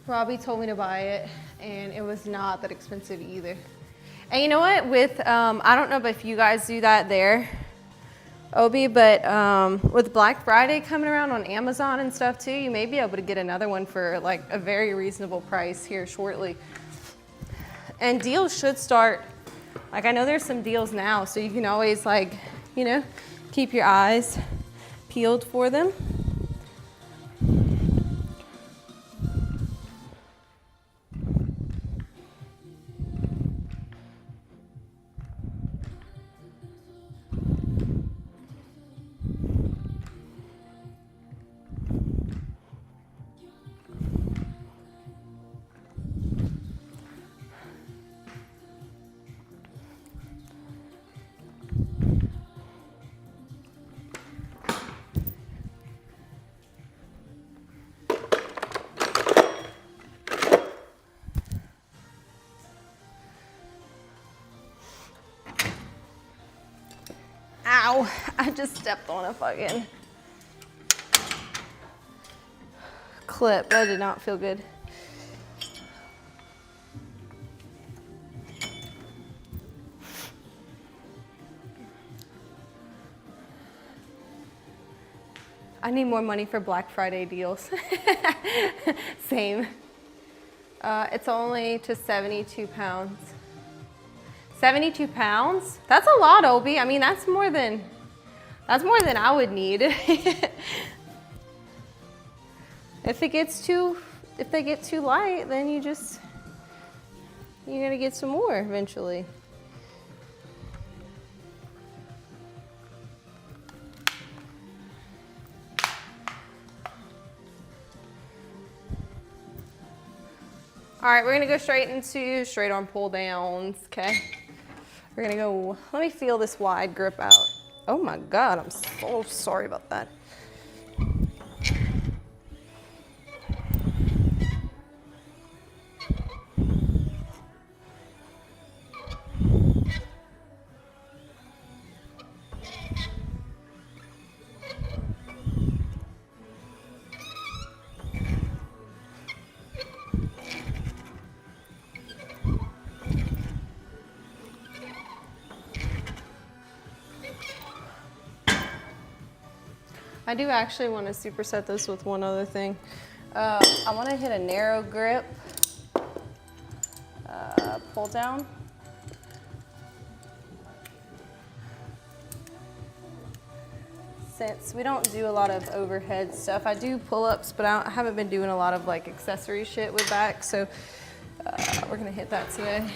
Robbie told me to buy it, and it was not that expensive either. And you know what? With I don't know if you guys do that there, Obi, but with Black Friday coming around on Amazon and stuff too, you may be able to get another one for like a very reasonable price here shortly. And deals should start. Like I know there's some deals now, so you can always like, you know, keep your eyes peeled for them. Ow, I just stepped on a fucking clip. That did not feel good. I need more money for Black Friday deals. Same. It's only to 72 pounds. 72 pounds? That's a lot, Obi. I mean, that's more than I would need. If they get too light, then you're gonna get some more eventually. All right, we're gonna go straight into straight arm pull downs, okay? We're gonna go, let me feel this wide grip out. Oh my God, I'm so sorry about that. I do actually want to superset this with one other thing. I want to hit a narrow grip pull down. Since we don't do a lot of overhead stuff, I do pull-ups, but I haven't been doing a lot of like accessory shit with back, so we're gonna hit that today.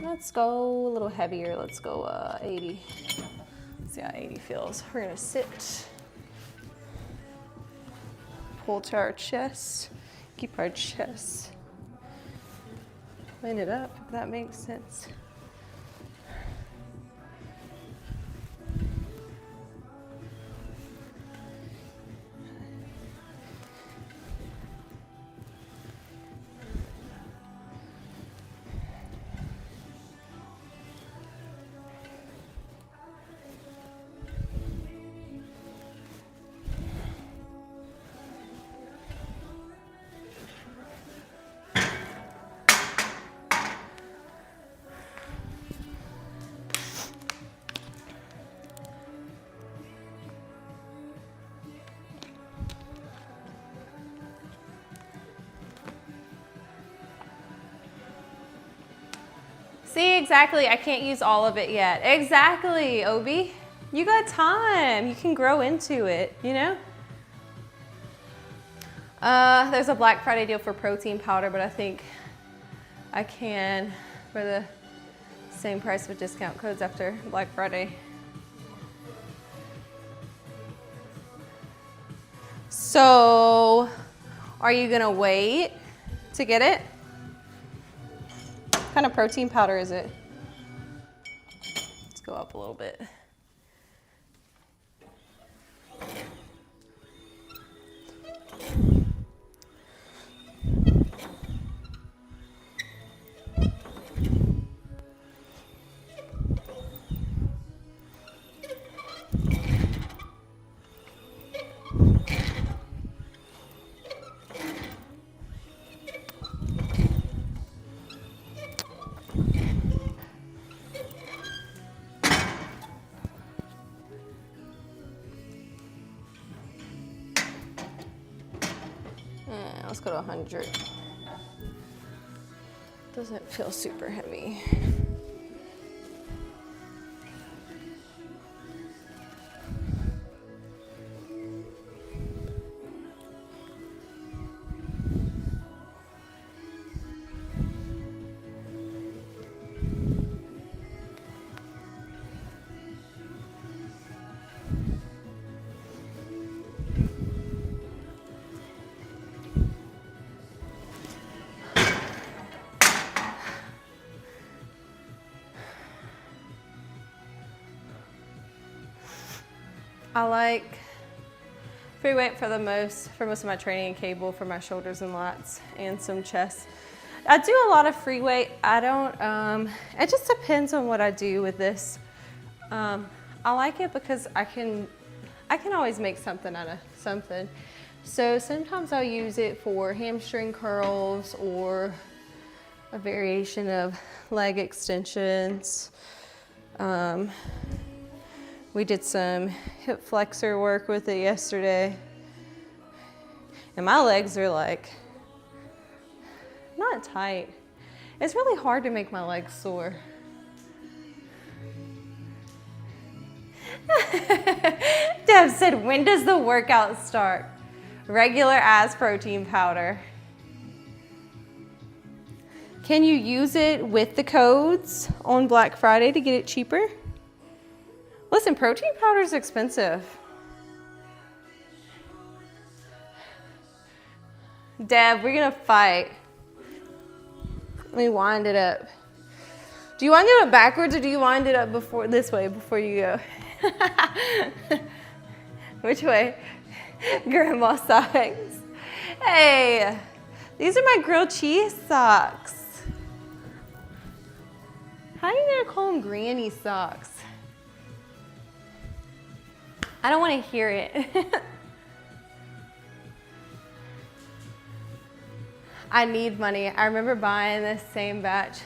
Let's go a little heavier. Let's go 80. Let's see how 80 feels. We're gonna sit, pull to our chest, keep our chest, line it up, if that makes sense. See, exactly, I can't use all of it yet. Exactly, Obi. You got time. You can grow into it, you know? There's a Black Friday deal for protein powder, but I think I can for the same price with discount codes after Black Friday. So, are you gonna wait to get it? What kind of protein powder is it? Let's go up a little bit. Let's go to 100. Doesn't feel super heavy. I like free weight for most of my training, cable for my shoulders and lats and some chest. I do a lot of free weight. I don't, it just depends on what I do with this. I like it because I can always make something out of something. So sometimes I'll use it for hamstring curls or a variation of leg extensions. We did some hip flexor work with it yesterday. And my legs are like, not tight. It's really hard to make my legs sore. Deb said, when does the workout start? Regular as protein powder. Can you use it with the codes on Black Friday to get it cheaper? Listen, protein powder is expensive. Deb, we're gonna fight. Let me wind it up. Do you wind it up backwards or do you wind it up this way before you go? Which way? Grandma socks. Hey, these are my grilled cheese socks. How are you gonna call them granny socks? I don't want to hear it. I need money. I remember buying this same batch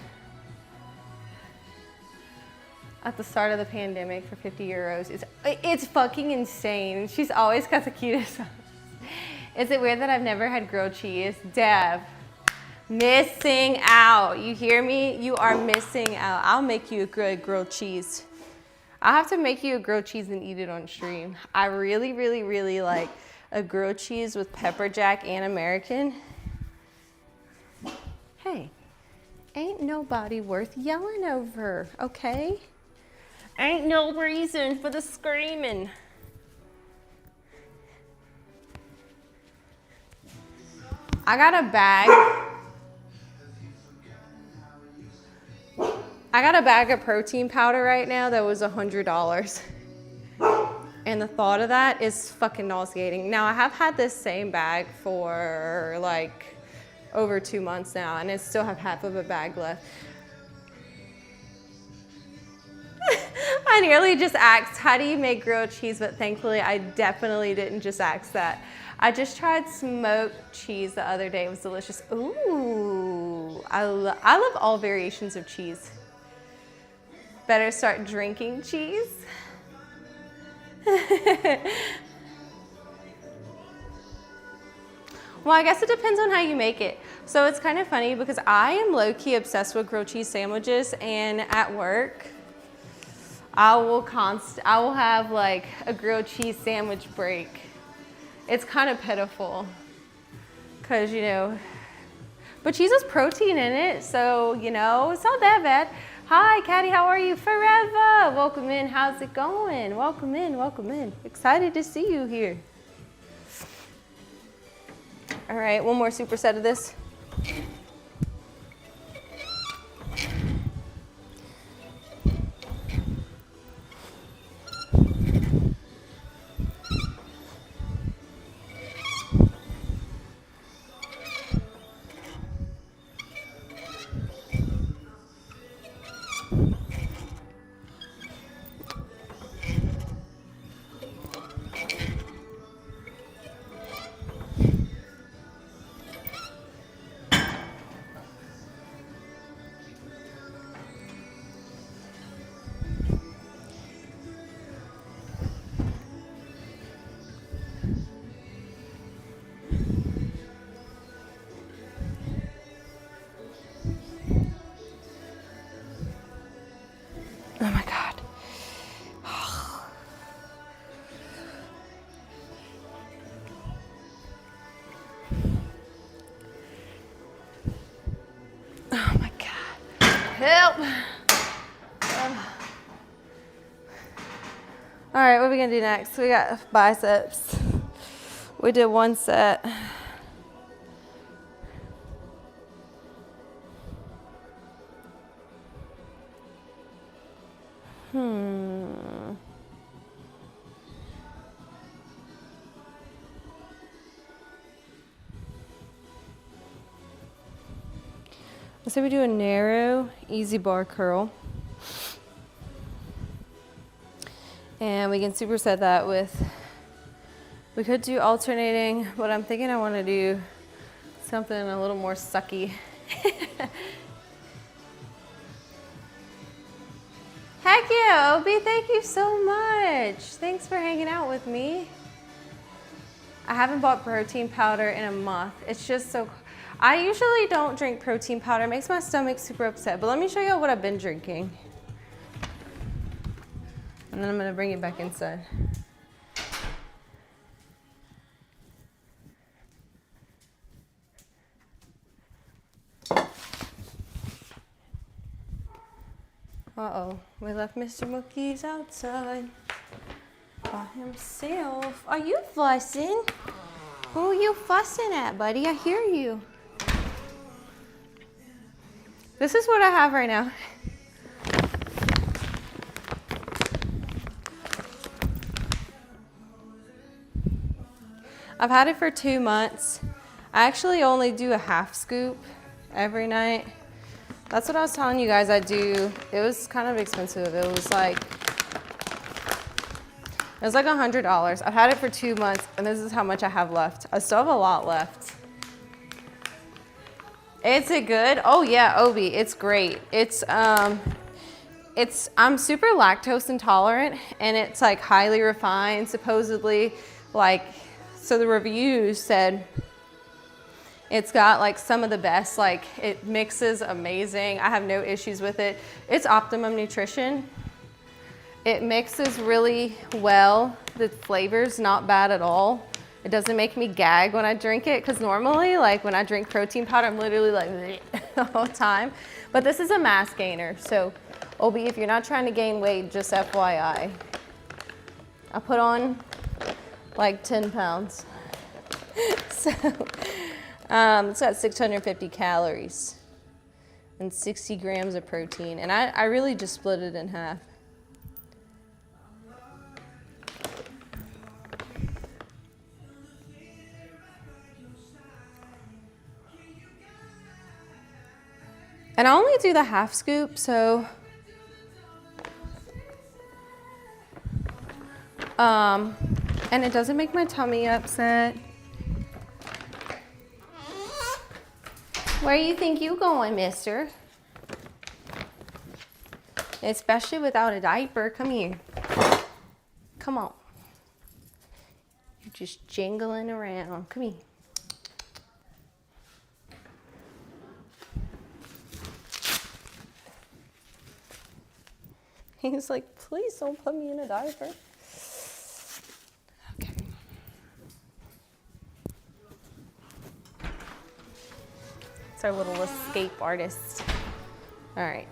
at the start of the pandemic for 50 euros. It's fucking insane. She's always got the cutest socks. Is it weird that I've never had grilled cheese? Dev, missing out. You hear me? You are missing out. I'll make you a good grilled cheese. I'll have to make you a grilled cheese and eat it on stream. I really, really, really like a grilled cheese with pepper jack and American. Hey, ain't nobody worth yelling over, okay? Ain't no reason for the screaming. I got a bag. I got a bag of protein powder right now that was $100. And the thought of that is fucking nauseating. Now I have had this same bag for like over 2 months now and I still have half of a bag left. I nearly just asked, how do you make grilled cheese? But thankfully I definitely didn't just ask that. I just tried smoked cheese the other day. It was delicious. Ooh, I love all variations of cheese. Better start drinking cheese. Well, I guess it depends on how you make it. So it's kind of funny because I am low-key obsessed with grilled cheese sandwiches, and at work, I will have like a grilled cheese sandwich break. It's kind of pitiful because, you know, but cheese has protein in it, so, you know, it's not that bad. Hi, Caddy, how are you? Forever. Welcome in. How's it going? Welcome in. Welcome in. Excited to see you here. All right, one more superset of this. Oh my God. Oh my God. Help. All right, what are we gonna do next? We got biceps. We did one set. Let's say we do a narrow, easy bar curl. And we can superset that with, we could do alternating, but I'm thinking I want to do something a little more sucky. Heck yeah! Yeah, Obi, thank you so much. Thanks for hanging out with me. I haven't bought protein powder in a month. It's just so, I usually don't drink protein powder. It makes my stomach super upset, but let me show you what I've been drinking. And then I'm gonna bring it back inside. Uh-oh, we left Mr. Mookie's outside by himself. Are you fussing? Who are you fussing at, buddy? I hear you. This is what I have right now. I've had it for 2 months. I actually only do a half scoop every night. That's what I was telling you guys I do. It was kind of expensive. It was like $100. I've had it for 2 months, and this is how much I have left. I still have a lot left. Is it good? Oh yeah, Obi, it's great. I'm super lactose intolerant, and it's like highly refined, supposedly. Like, so the reviews said it's got like some of the best, like it mixes amazing. I have no issues with it. It's Optimum Nutrition. It mixes really well. The flavor's not bad at all. It doesn't make me gag when I drink it, because normally, like when I drink protein powder, I'm literally like the whole time. But this is a mass gainer. So Obi, if you're not trying to gain weight, just FYI. I put on like 10 pounds. So it's got 650 calories and 60 grams of protein. And I really just split it in half. And I only do the half scoop, so and it doesn't make my tummy upset. Where you think you going, mister? Especially without a diaper. Come here. Come on. You're just jingling around. Come here. He's like, please don't put me in a diaper. Okay. It's our little escape artist. All right.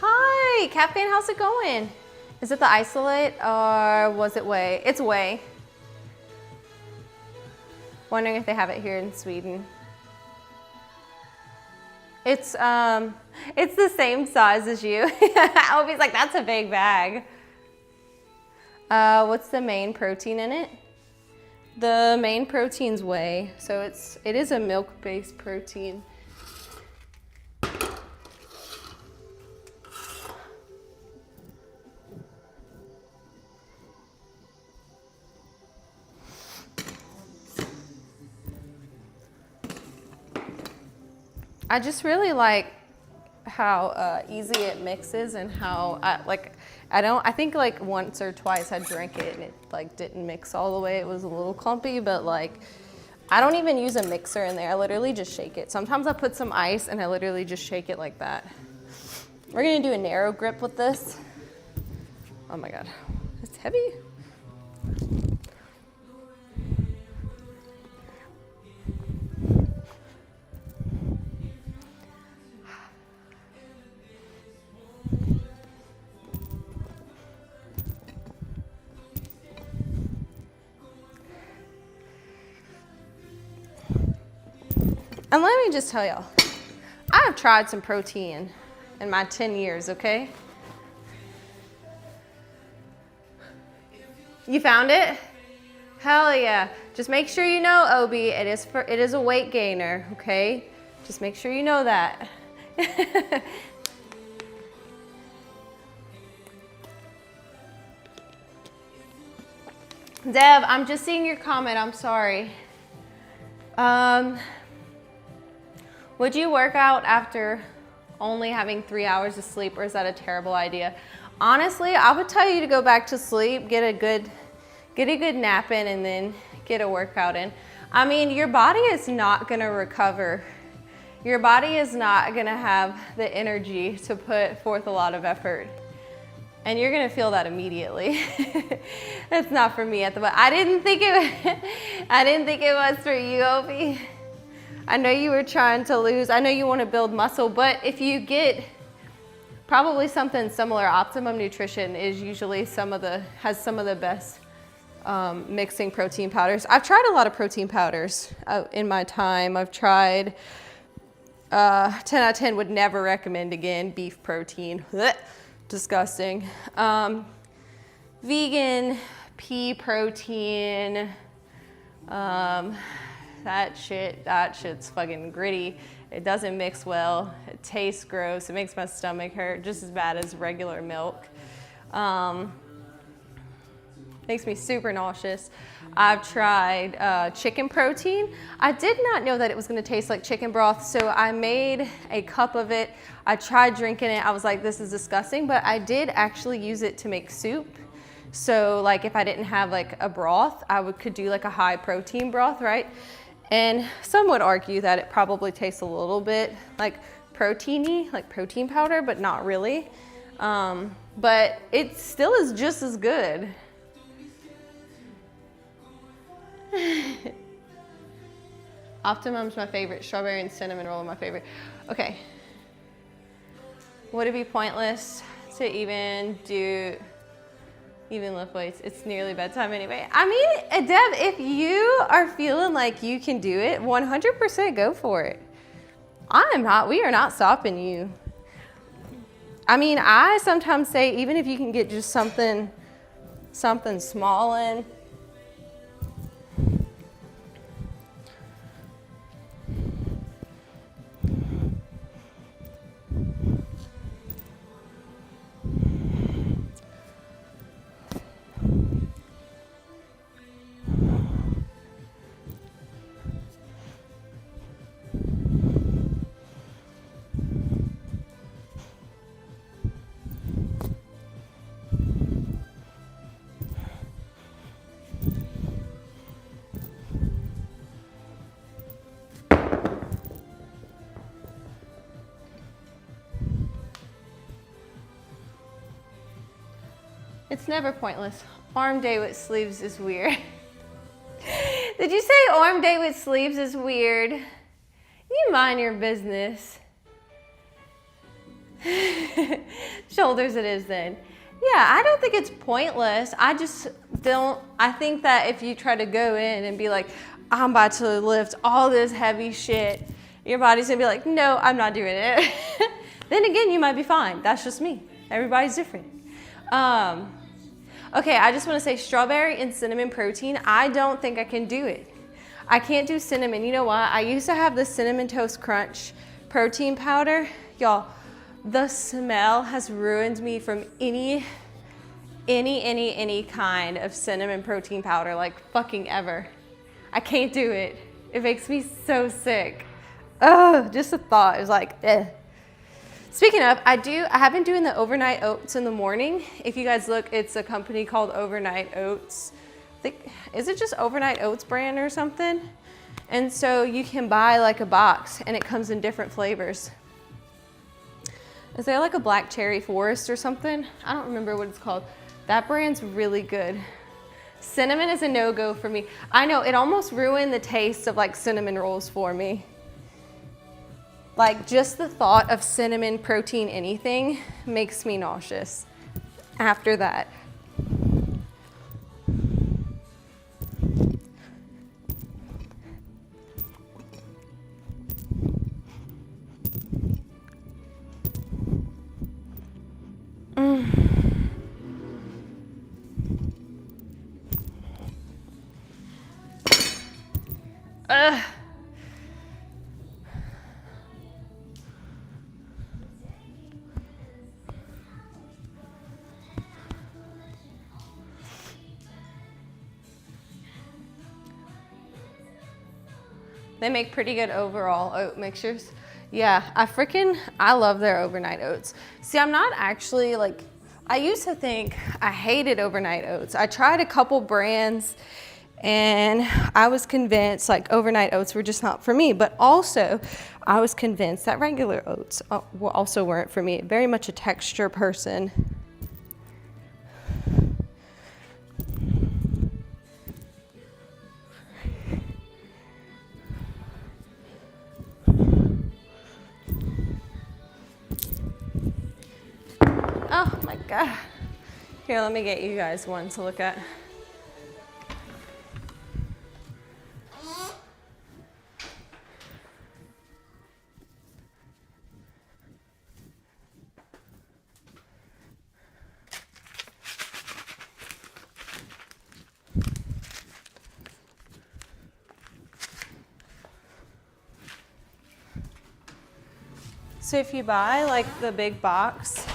Hi, Caffeine, how's it going? Is it the isolate or was it whey? It's whey. Wondering if they have it here in Sweden. It's the same size as you. Obi's like, that's a big bag. What's the main protein in it? The main protein's whey, so it is a milk-based protein. I just really like how easy it mixes and how I think like once or twice I drank it and it like didn't mix all the way. It was a little clumpy, but like I don't even use a mixer in there. I literally just shake it. Sometimes I put some ice and I literally just shake it like that. We're gonna do a narrow grip with this. Oh my God, it's heavy. And let me just tell y'all, I have tried some protein in my 10 years, okay? You found it? Hell yeah. Just make sure you know, Obi, it is a weight gainer, okay? Just make sure you know that. Deb, I'm just seeing your comment, I'm sorry. Would you work out after only having 3 hours of sleep, or is that a terrible idea? Honestly, I would tell you to go back to sleep, get a good nap in, and then get a workout in. I mean, your body is not gonna recover. Your body is not gonna have the energy to put forth a lot of effort. And you're gonna feel that immediately. That's not for me at the moment. I didn't think it was for you, Obi. I know you were trying to lose. I know you want to build muscle, but if you get probably something similar, Optimum Nutrition is usually has some of the best mixing protein powders. I've tried a lot of protein powders in my time. I've tried 10 out of 10 would never recommend again beef protein. Blech, disgusting. Vegan pea protein. That shit's fucking gritty. It doesn't mix well. It tastes gross. It makes my stomach hurt just as bad as regular milk. Makes me super nauseous. I've tried chicken protein. I did not know that it was gonna taste like chicken broth, so I made a cup of it. I tried drinking it. I was like, this is disgusting, but I did actually use it to make soup. So like if I didn't have like a broth, could do like a high protein broth, right? And some would argue that it probably tastes a little bit like proteiny, like protein powder, but not really. But it still is just as good. Optimum's my favorite. Strawberry and cinnamon roll are my favorite. Okay. Would it be pointless to even lift weights? It's nearly bedtime anyway. I mean, Deb, if you are feeling like you can do it, 100% go for it. We are not stopping you. I mean, I sometimes say, even if you can get just something small in. It's never pointless. Arm day with sleeves is weird. Did you say arm day with sleeves is weird? You mind your business. Shoulders it is then. Yeah, I don't think it's pointless. I think that if you try to go in and be like, I'm about to lift all this heavy shit, your body's gonna be like, no, I'm not doing it. Then again, you might be fine. That's just me. Everybody's different. Okay, I just want to say strawberry and cinnamon protein, I don't think I can do it. I can't do cinnamon. You know why? I used to have the Cinnamon Toast Crunch protein powder. Y'all, the smell has ruined me from any kind of cinnamon protein powder, like fucking ever. I can't do it. It makes me so sick. Ugh, just the thought is like, eh. Speaking of, I have been doing the overnight oats in the morning. If you guys look, it's a company called Overnight Oats. Is it just Overnight Oats brand or something? And so you can buy like a box and it comes in different flavors. Is there like a black cherry forest or something? I don't remember what it's called. That brand's really good. Cinnamon is a no-go for me. I know, it almost ruined the taste of like cinnamon rolls for me. Like just the thought of cinnamon protein anything makes me nauseous after that. Ugh. They make pretty good overall oat mixtures. Yeah, I love their overnight oats. See, I'm not actually like, I used to think I hated overnight oats. I tried a couple brands and I was convinced like overnight oats were just not for me, but also I was convinced that regular oats also weren't for me. Very much a texture person. Oh my God. Here, let me get you guys one to look at. So if you buy like the big box,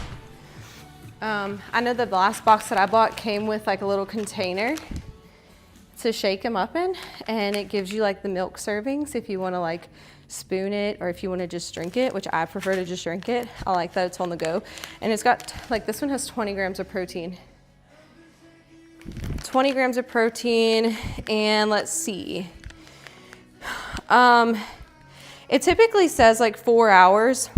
I know the last box that I bought came with like a little container to shake them up in, and it gives you like the milk servings if you want to like spoon it or if you want to just drink it, which I prefer to just drink it. I like that it's on the go. And it's got like, this one has 20 grams of protein. 20 grams of protein, and let's see. It typically says like 4 hours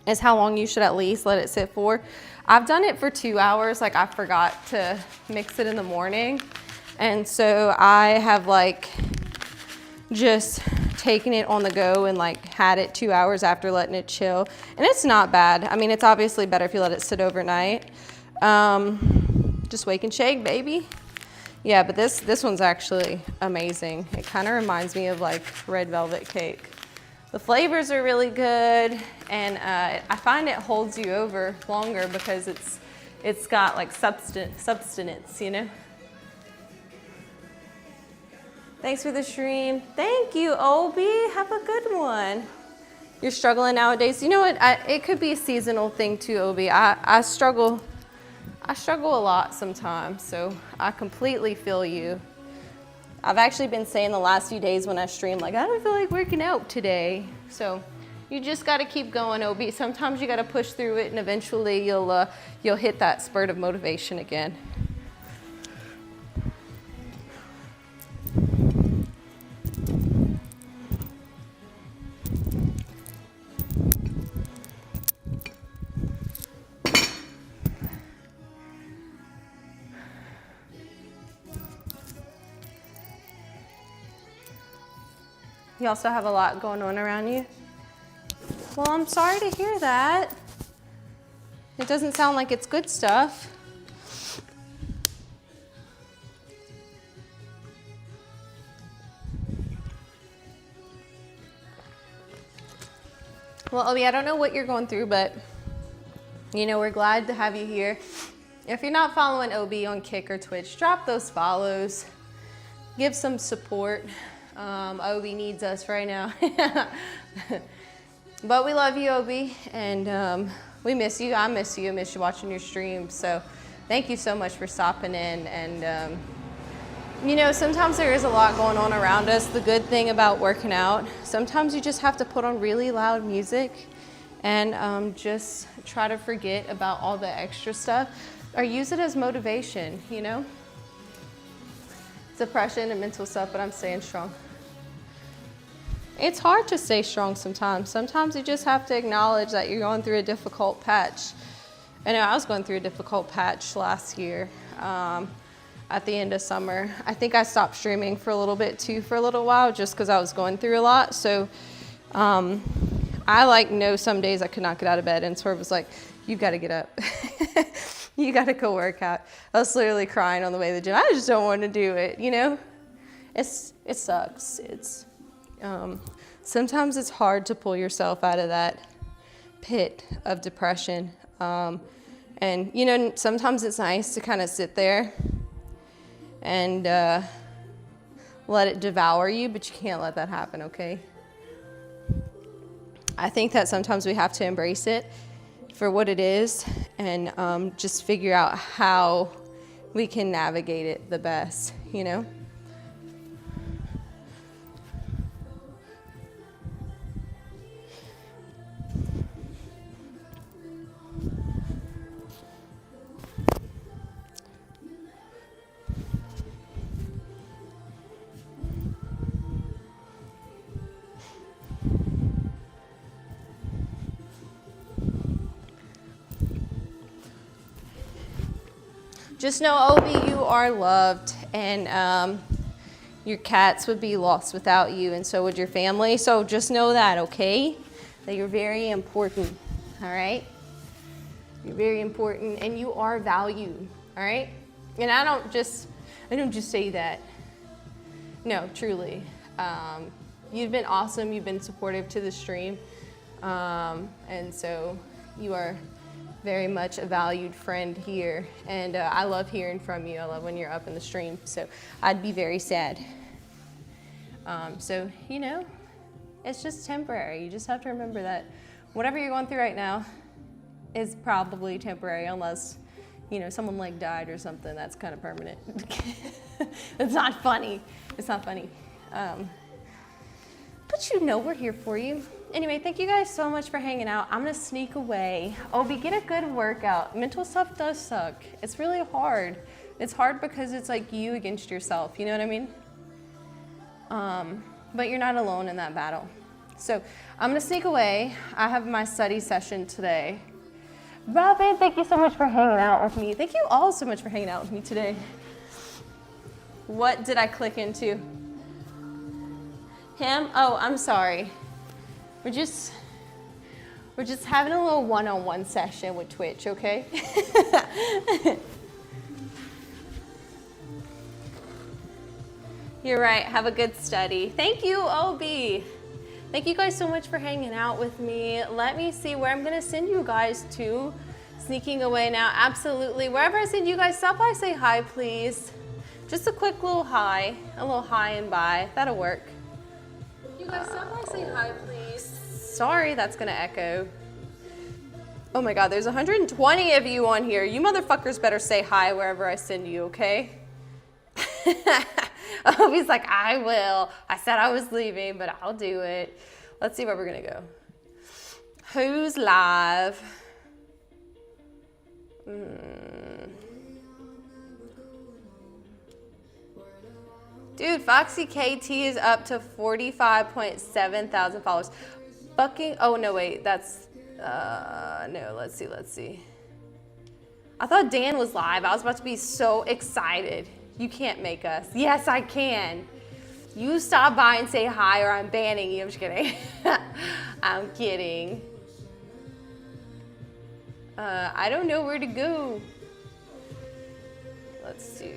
is how long you should at least let it sit for. I've done it for 2 hours. Like I forgot to mix it in the morning. And so I have like just taken it on the go and like had it 2 hours after letting it chill. And it's not bad. I mean, it's obviously better if you let it sit overnight. Just wake and shake, baby. Yeah, but this one's actually amazing. It kind of reminds me of like red velvet cake. The flavors are really good, and I find it holds you over longer because it's got like substance, you know? Thanks for the stream. Thank you, Obi. Have a good one. You're struggling nowadays. You know what? It could be a seasonal thing too, Obi. I struggle a lot sometimes, so I completely feel you. I've actually been saying the last few days when I stream, like, I don't feel like working out today. So you just got to keep going, Obi. Sometimes you got to push through it, and eventually you'll hit that spurt of motivation again. You also have a lot going on around you? Well, I'm sorry to hear that. It doesn't sound like it's good stuff. Well, Obi, I don't know what you're going through, but you know, we're glad to have you here. If you're not following Obi on Kick or Twitch, drop those follows. Give some support. Obi needs us right now. But we love you, Obi, and we miss you. I miss you. I miss you watching your streams. So thank you so much for stopping in. And you know, sometimes there is a lot going on around us. The good thing about working out, sometimes you just have to put on really loud music and just try to forget about all the extra stuff or use it as motivation, you know? Depression and mental stuff, but I'm staying strong. It's hard to stay strong sometimes. Sometimes you just have to acknowledge that you're going through a difficult patch. I know I was going through a difficult patch last year at the end of summer. I think I stopped streaming for a little bit too for a little while just because I was going through a lot. So I like know some days I could not get out of bed, and sort of was like, you've got to get up. You got to go work out. I was literally crying on the way to the gym. I just don't want to do it, you know? It sucks. Sometimes it's hard to pull yourself out of that pit of depression. And, you know, sometimes it's nice to kind of sit there and let it devour you, but you can't let that happen, okay? I think that sometimes we have to embrace it for what it is and just figure out how we can navigate it the best, you know? Just know, Obi, you are loved, and your cats would be lost without you, and so would your family. So just know that, okay? That you're very important, all right? You're very important, and you are valued, all right? And I don't just say that. No, truly. You've been awesome. You've been supportive to the stream, and so you are very much a valued friend here, and I love hearing from you. I love when you're up in the stream, so I'd be very sad. So, you know, it's just temporary. You just have to remember that whatever you're going through right now is probably temporary, unless, you know, someone like died or something. That's kind of permanent. It's not funny. It's not funny. But you know we're here for you. Anyway, thank you guys so much for hanging out. I'm gonna sneak away. Obi, get a good workout. Mental stuff does suck. It's really hard. It's hard because it's like you against yourself, you know what I mean? But you're not alone in that battle. So I'm gonna sneak away. I have my study session today. Robin, thank you so much for hanging out with me. Thank you all so much for hanging out with me today. What did I click into? Him? Oh, I'm sorry. We're just having a little one-on-one session with Twitch, okay? You're right. Have a good study. Thank you, Obi. Thank you guys so much for hanging out with me. Let me see where I'm gonna send you guys to. Sneaking away now, absolutely. Wherever I send you guys, stop by, say hi, please. Just a quick little hi and bye. That'll work. You guys, stop by, say hi, please. Sorry, that's gonna echo. Oh my God, there's 120 of you on here. You motherfuckers better say hi wherever I send you, okay? Obi's like, I will. I said I was leaving, but I'll do it. Let's see where we're gonna go. Who's live? Dude, Foxy KT is up to 45.7 thousand followers. Oh no, wait, that's, no, let's see. I thought Dan was live. I was about to be so excited. You can't make us. Yes, I can. You stop by and say hi or I'm banning you. I'm just kidding. I'm kidding. I don't know where to go. Let's do.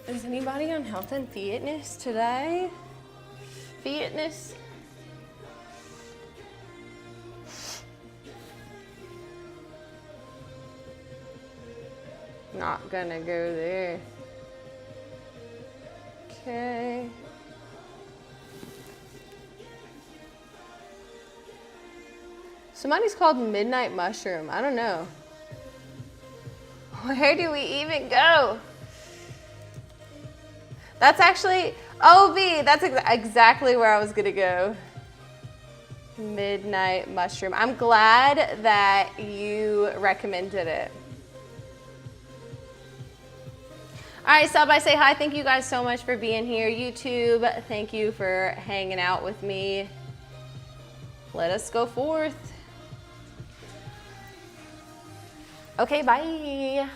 Is anybody on health and fitness today? Fitness? Not gonna go there. Okay. Somebody's called Midnight Mushroom. I don't know. Where do we even go? That's actually, OB, that's exactly where I was gonna go. Midnight Mushroom. I'm glad that you recommended it. All right, stop by, say hi. Thank you guys so much for being here. YouTube, thank you for hanging out with me. Let us go forth. Okay, bye.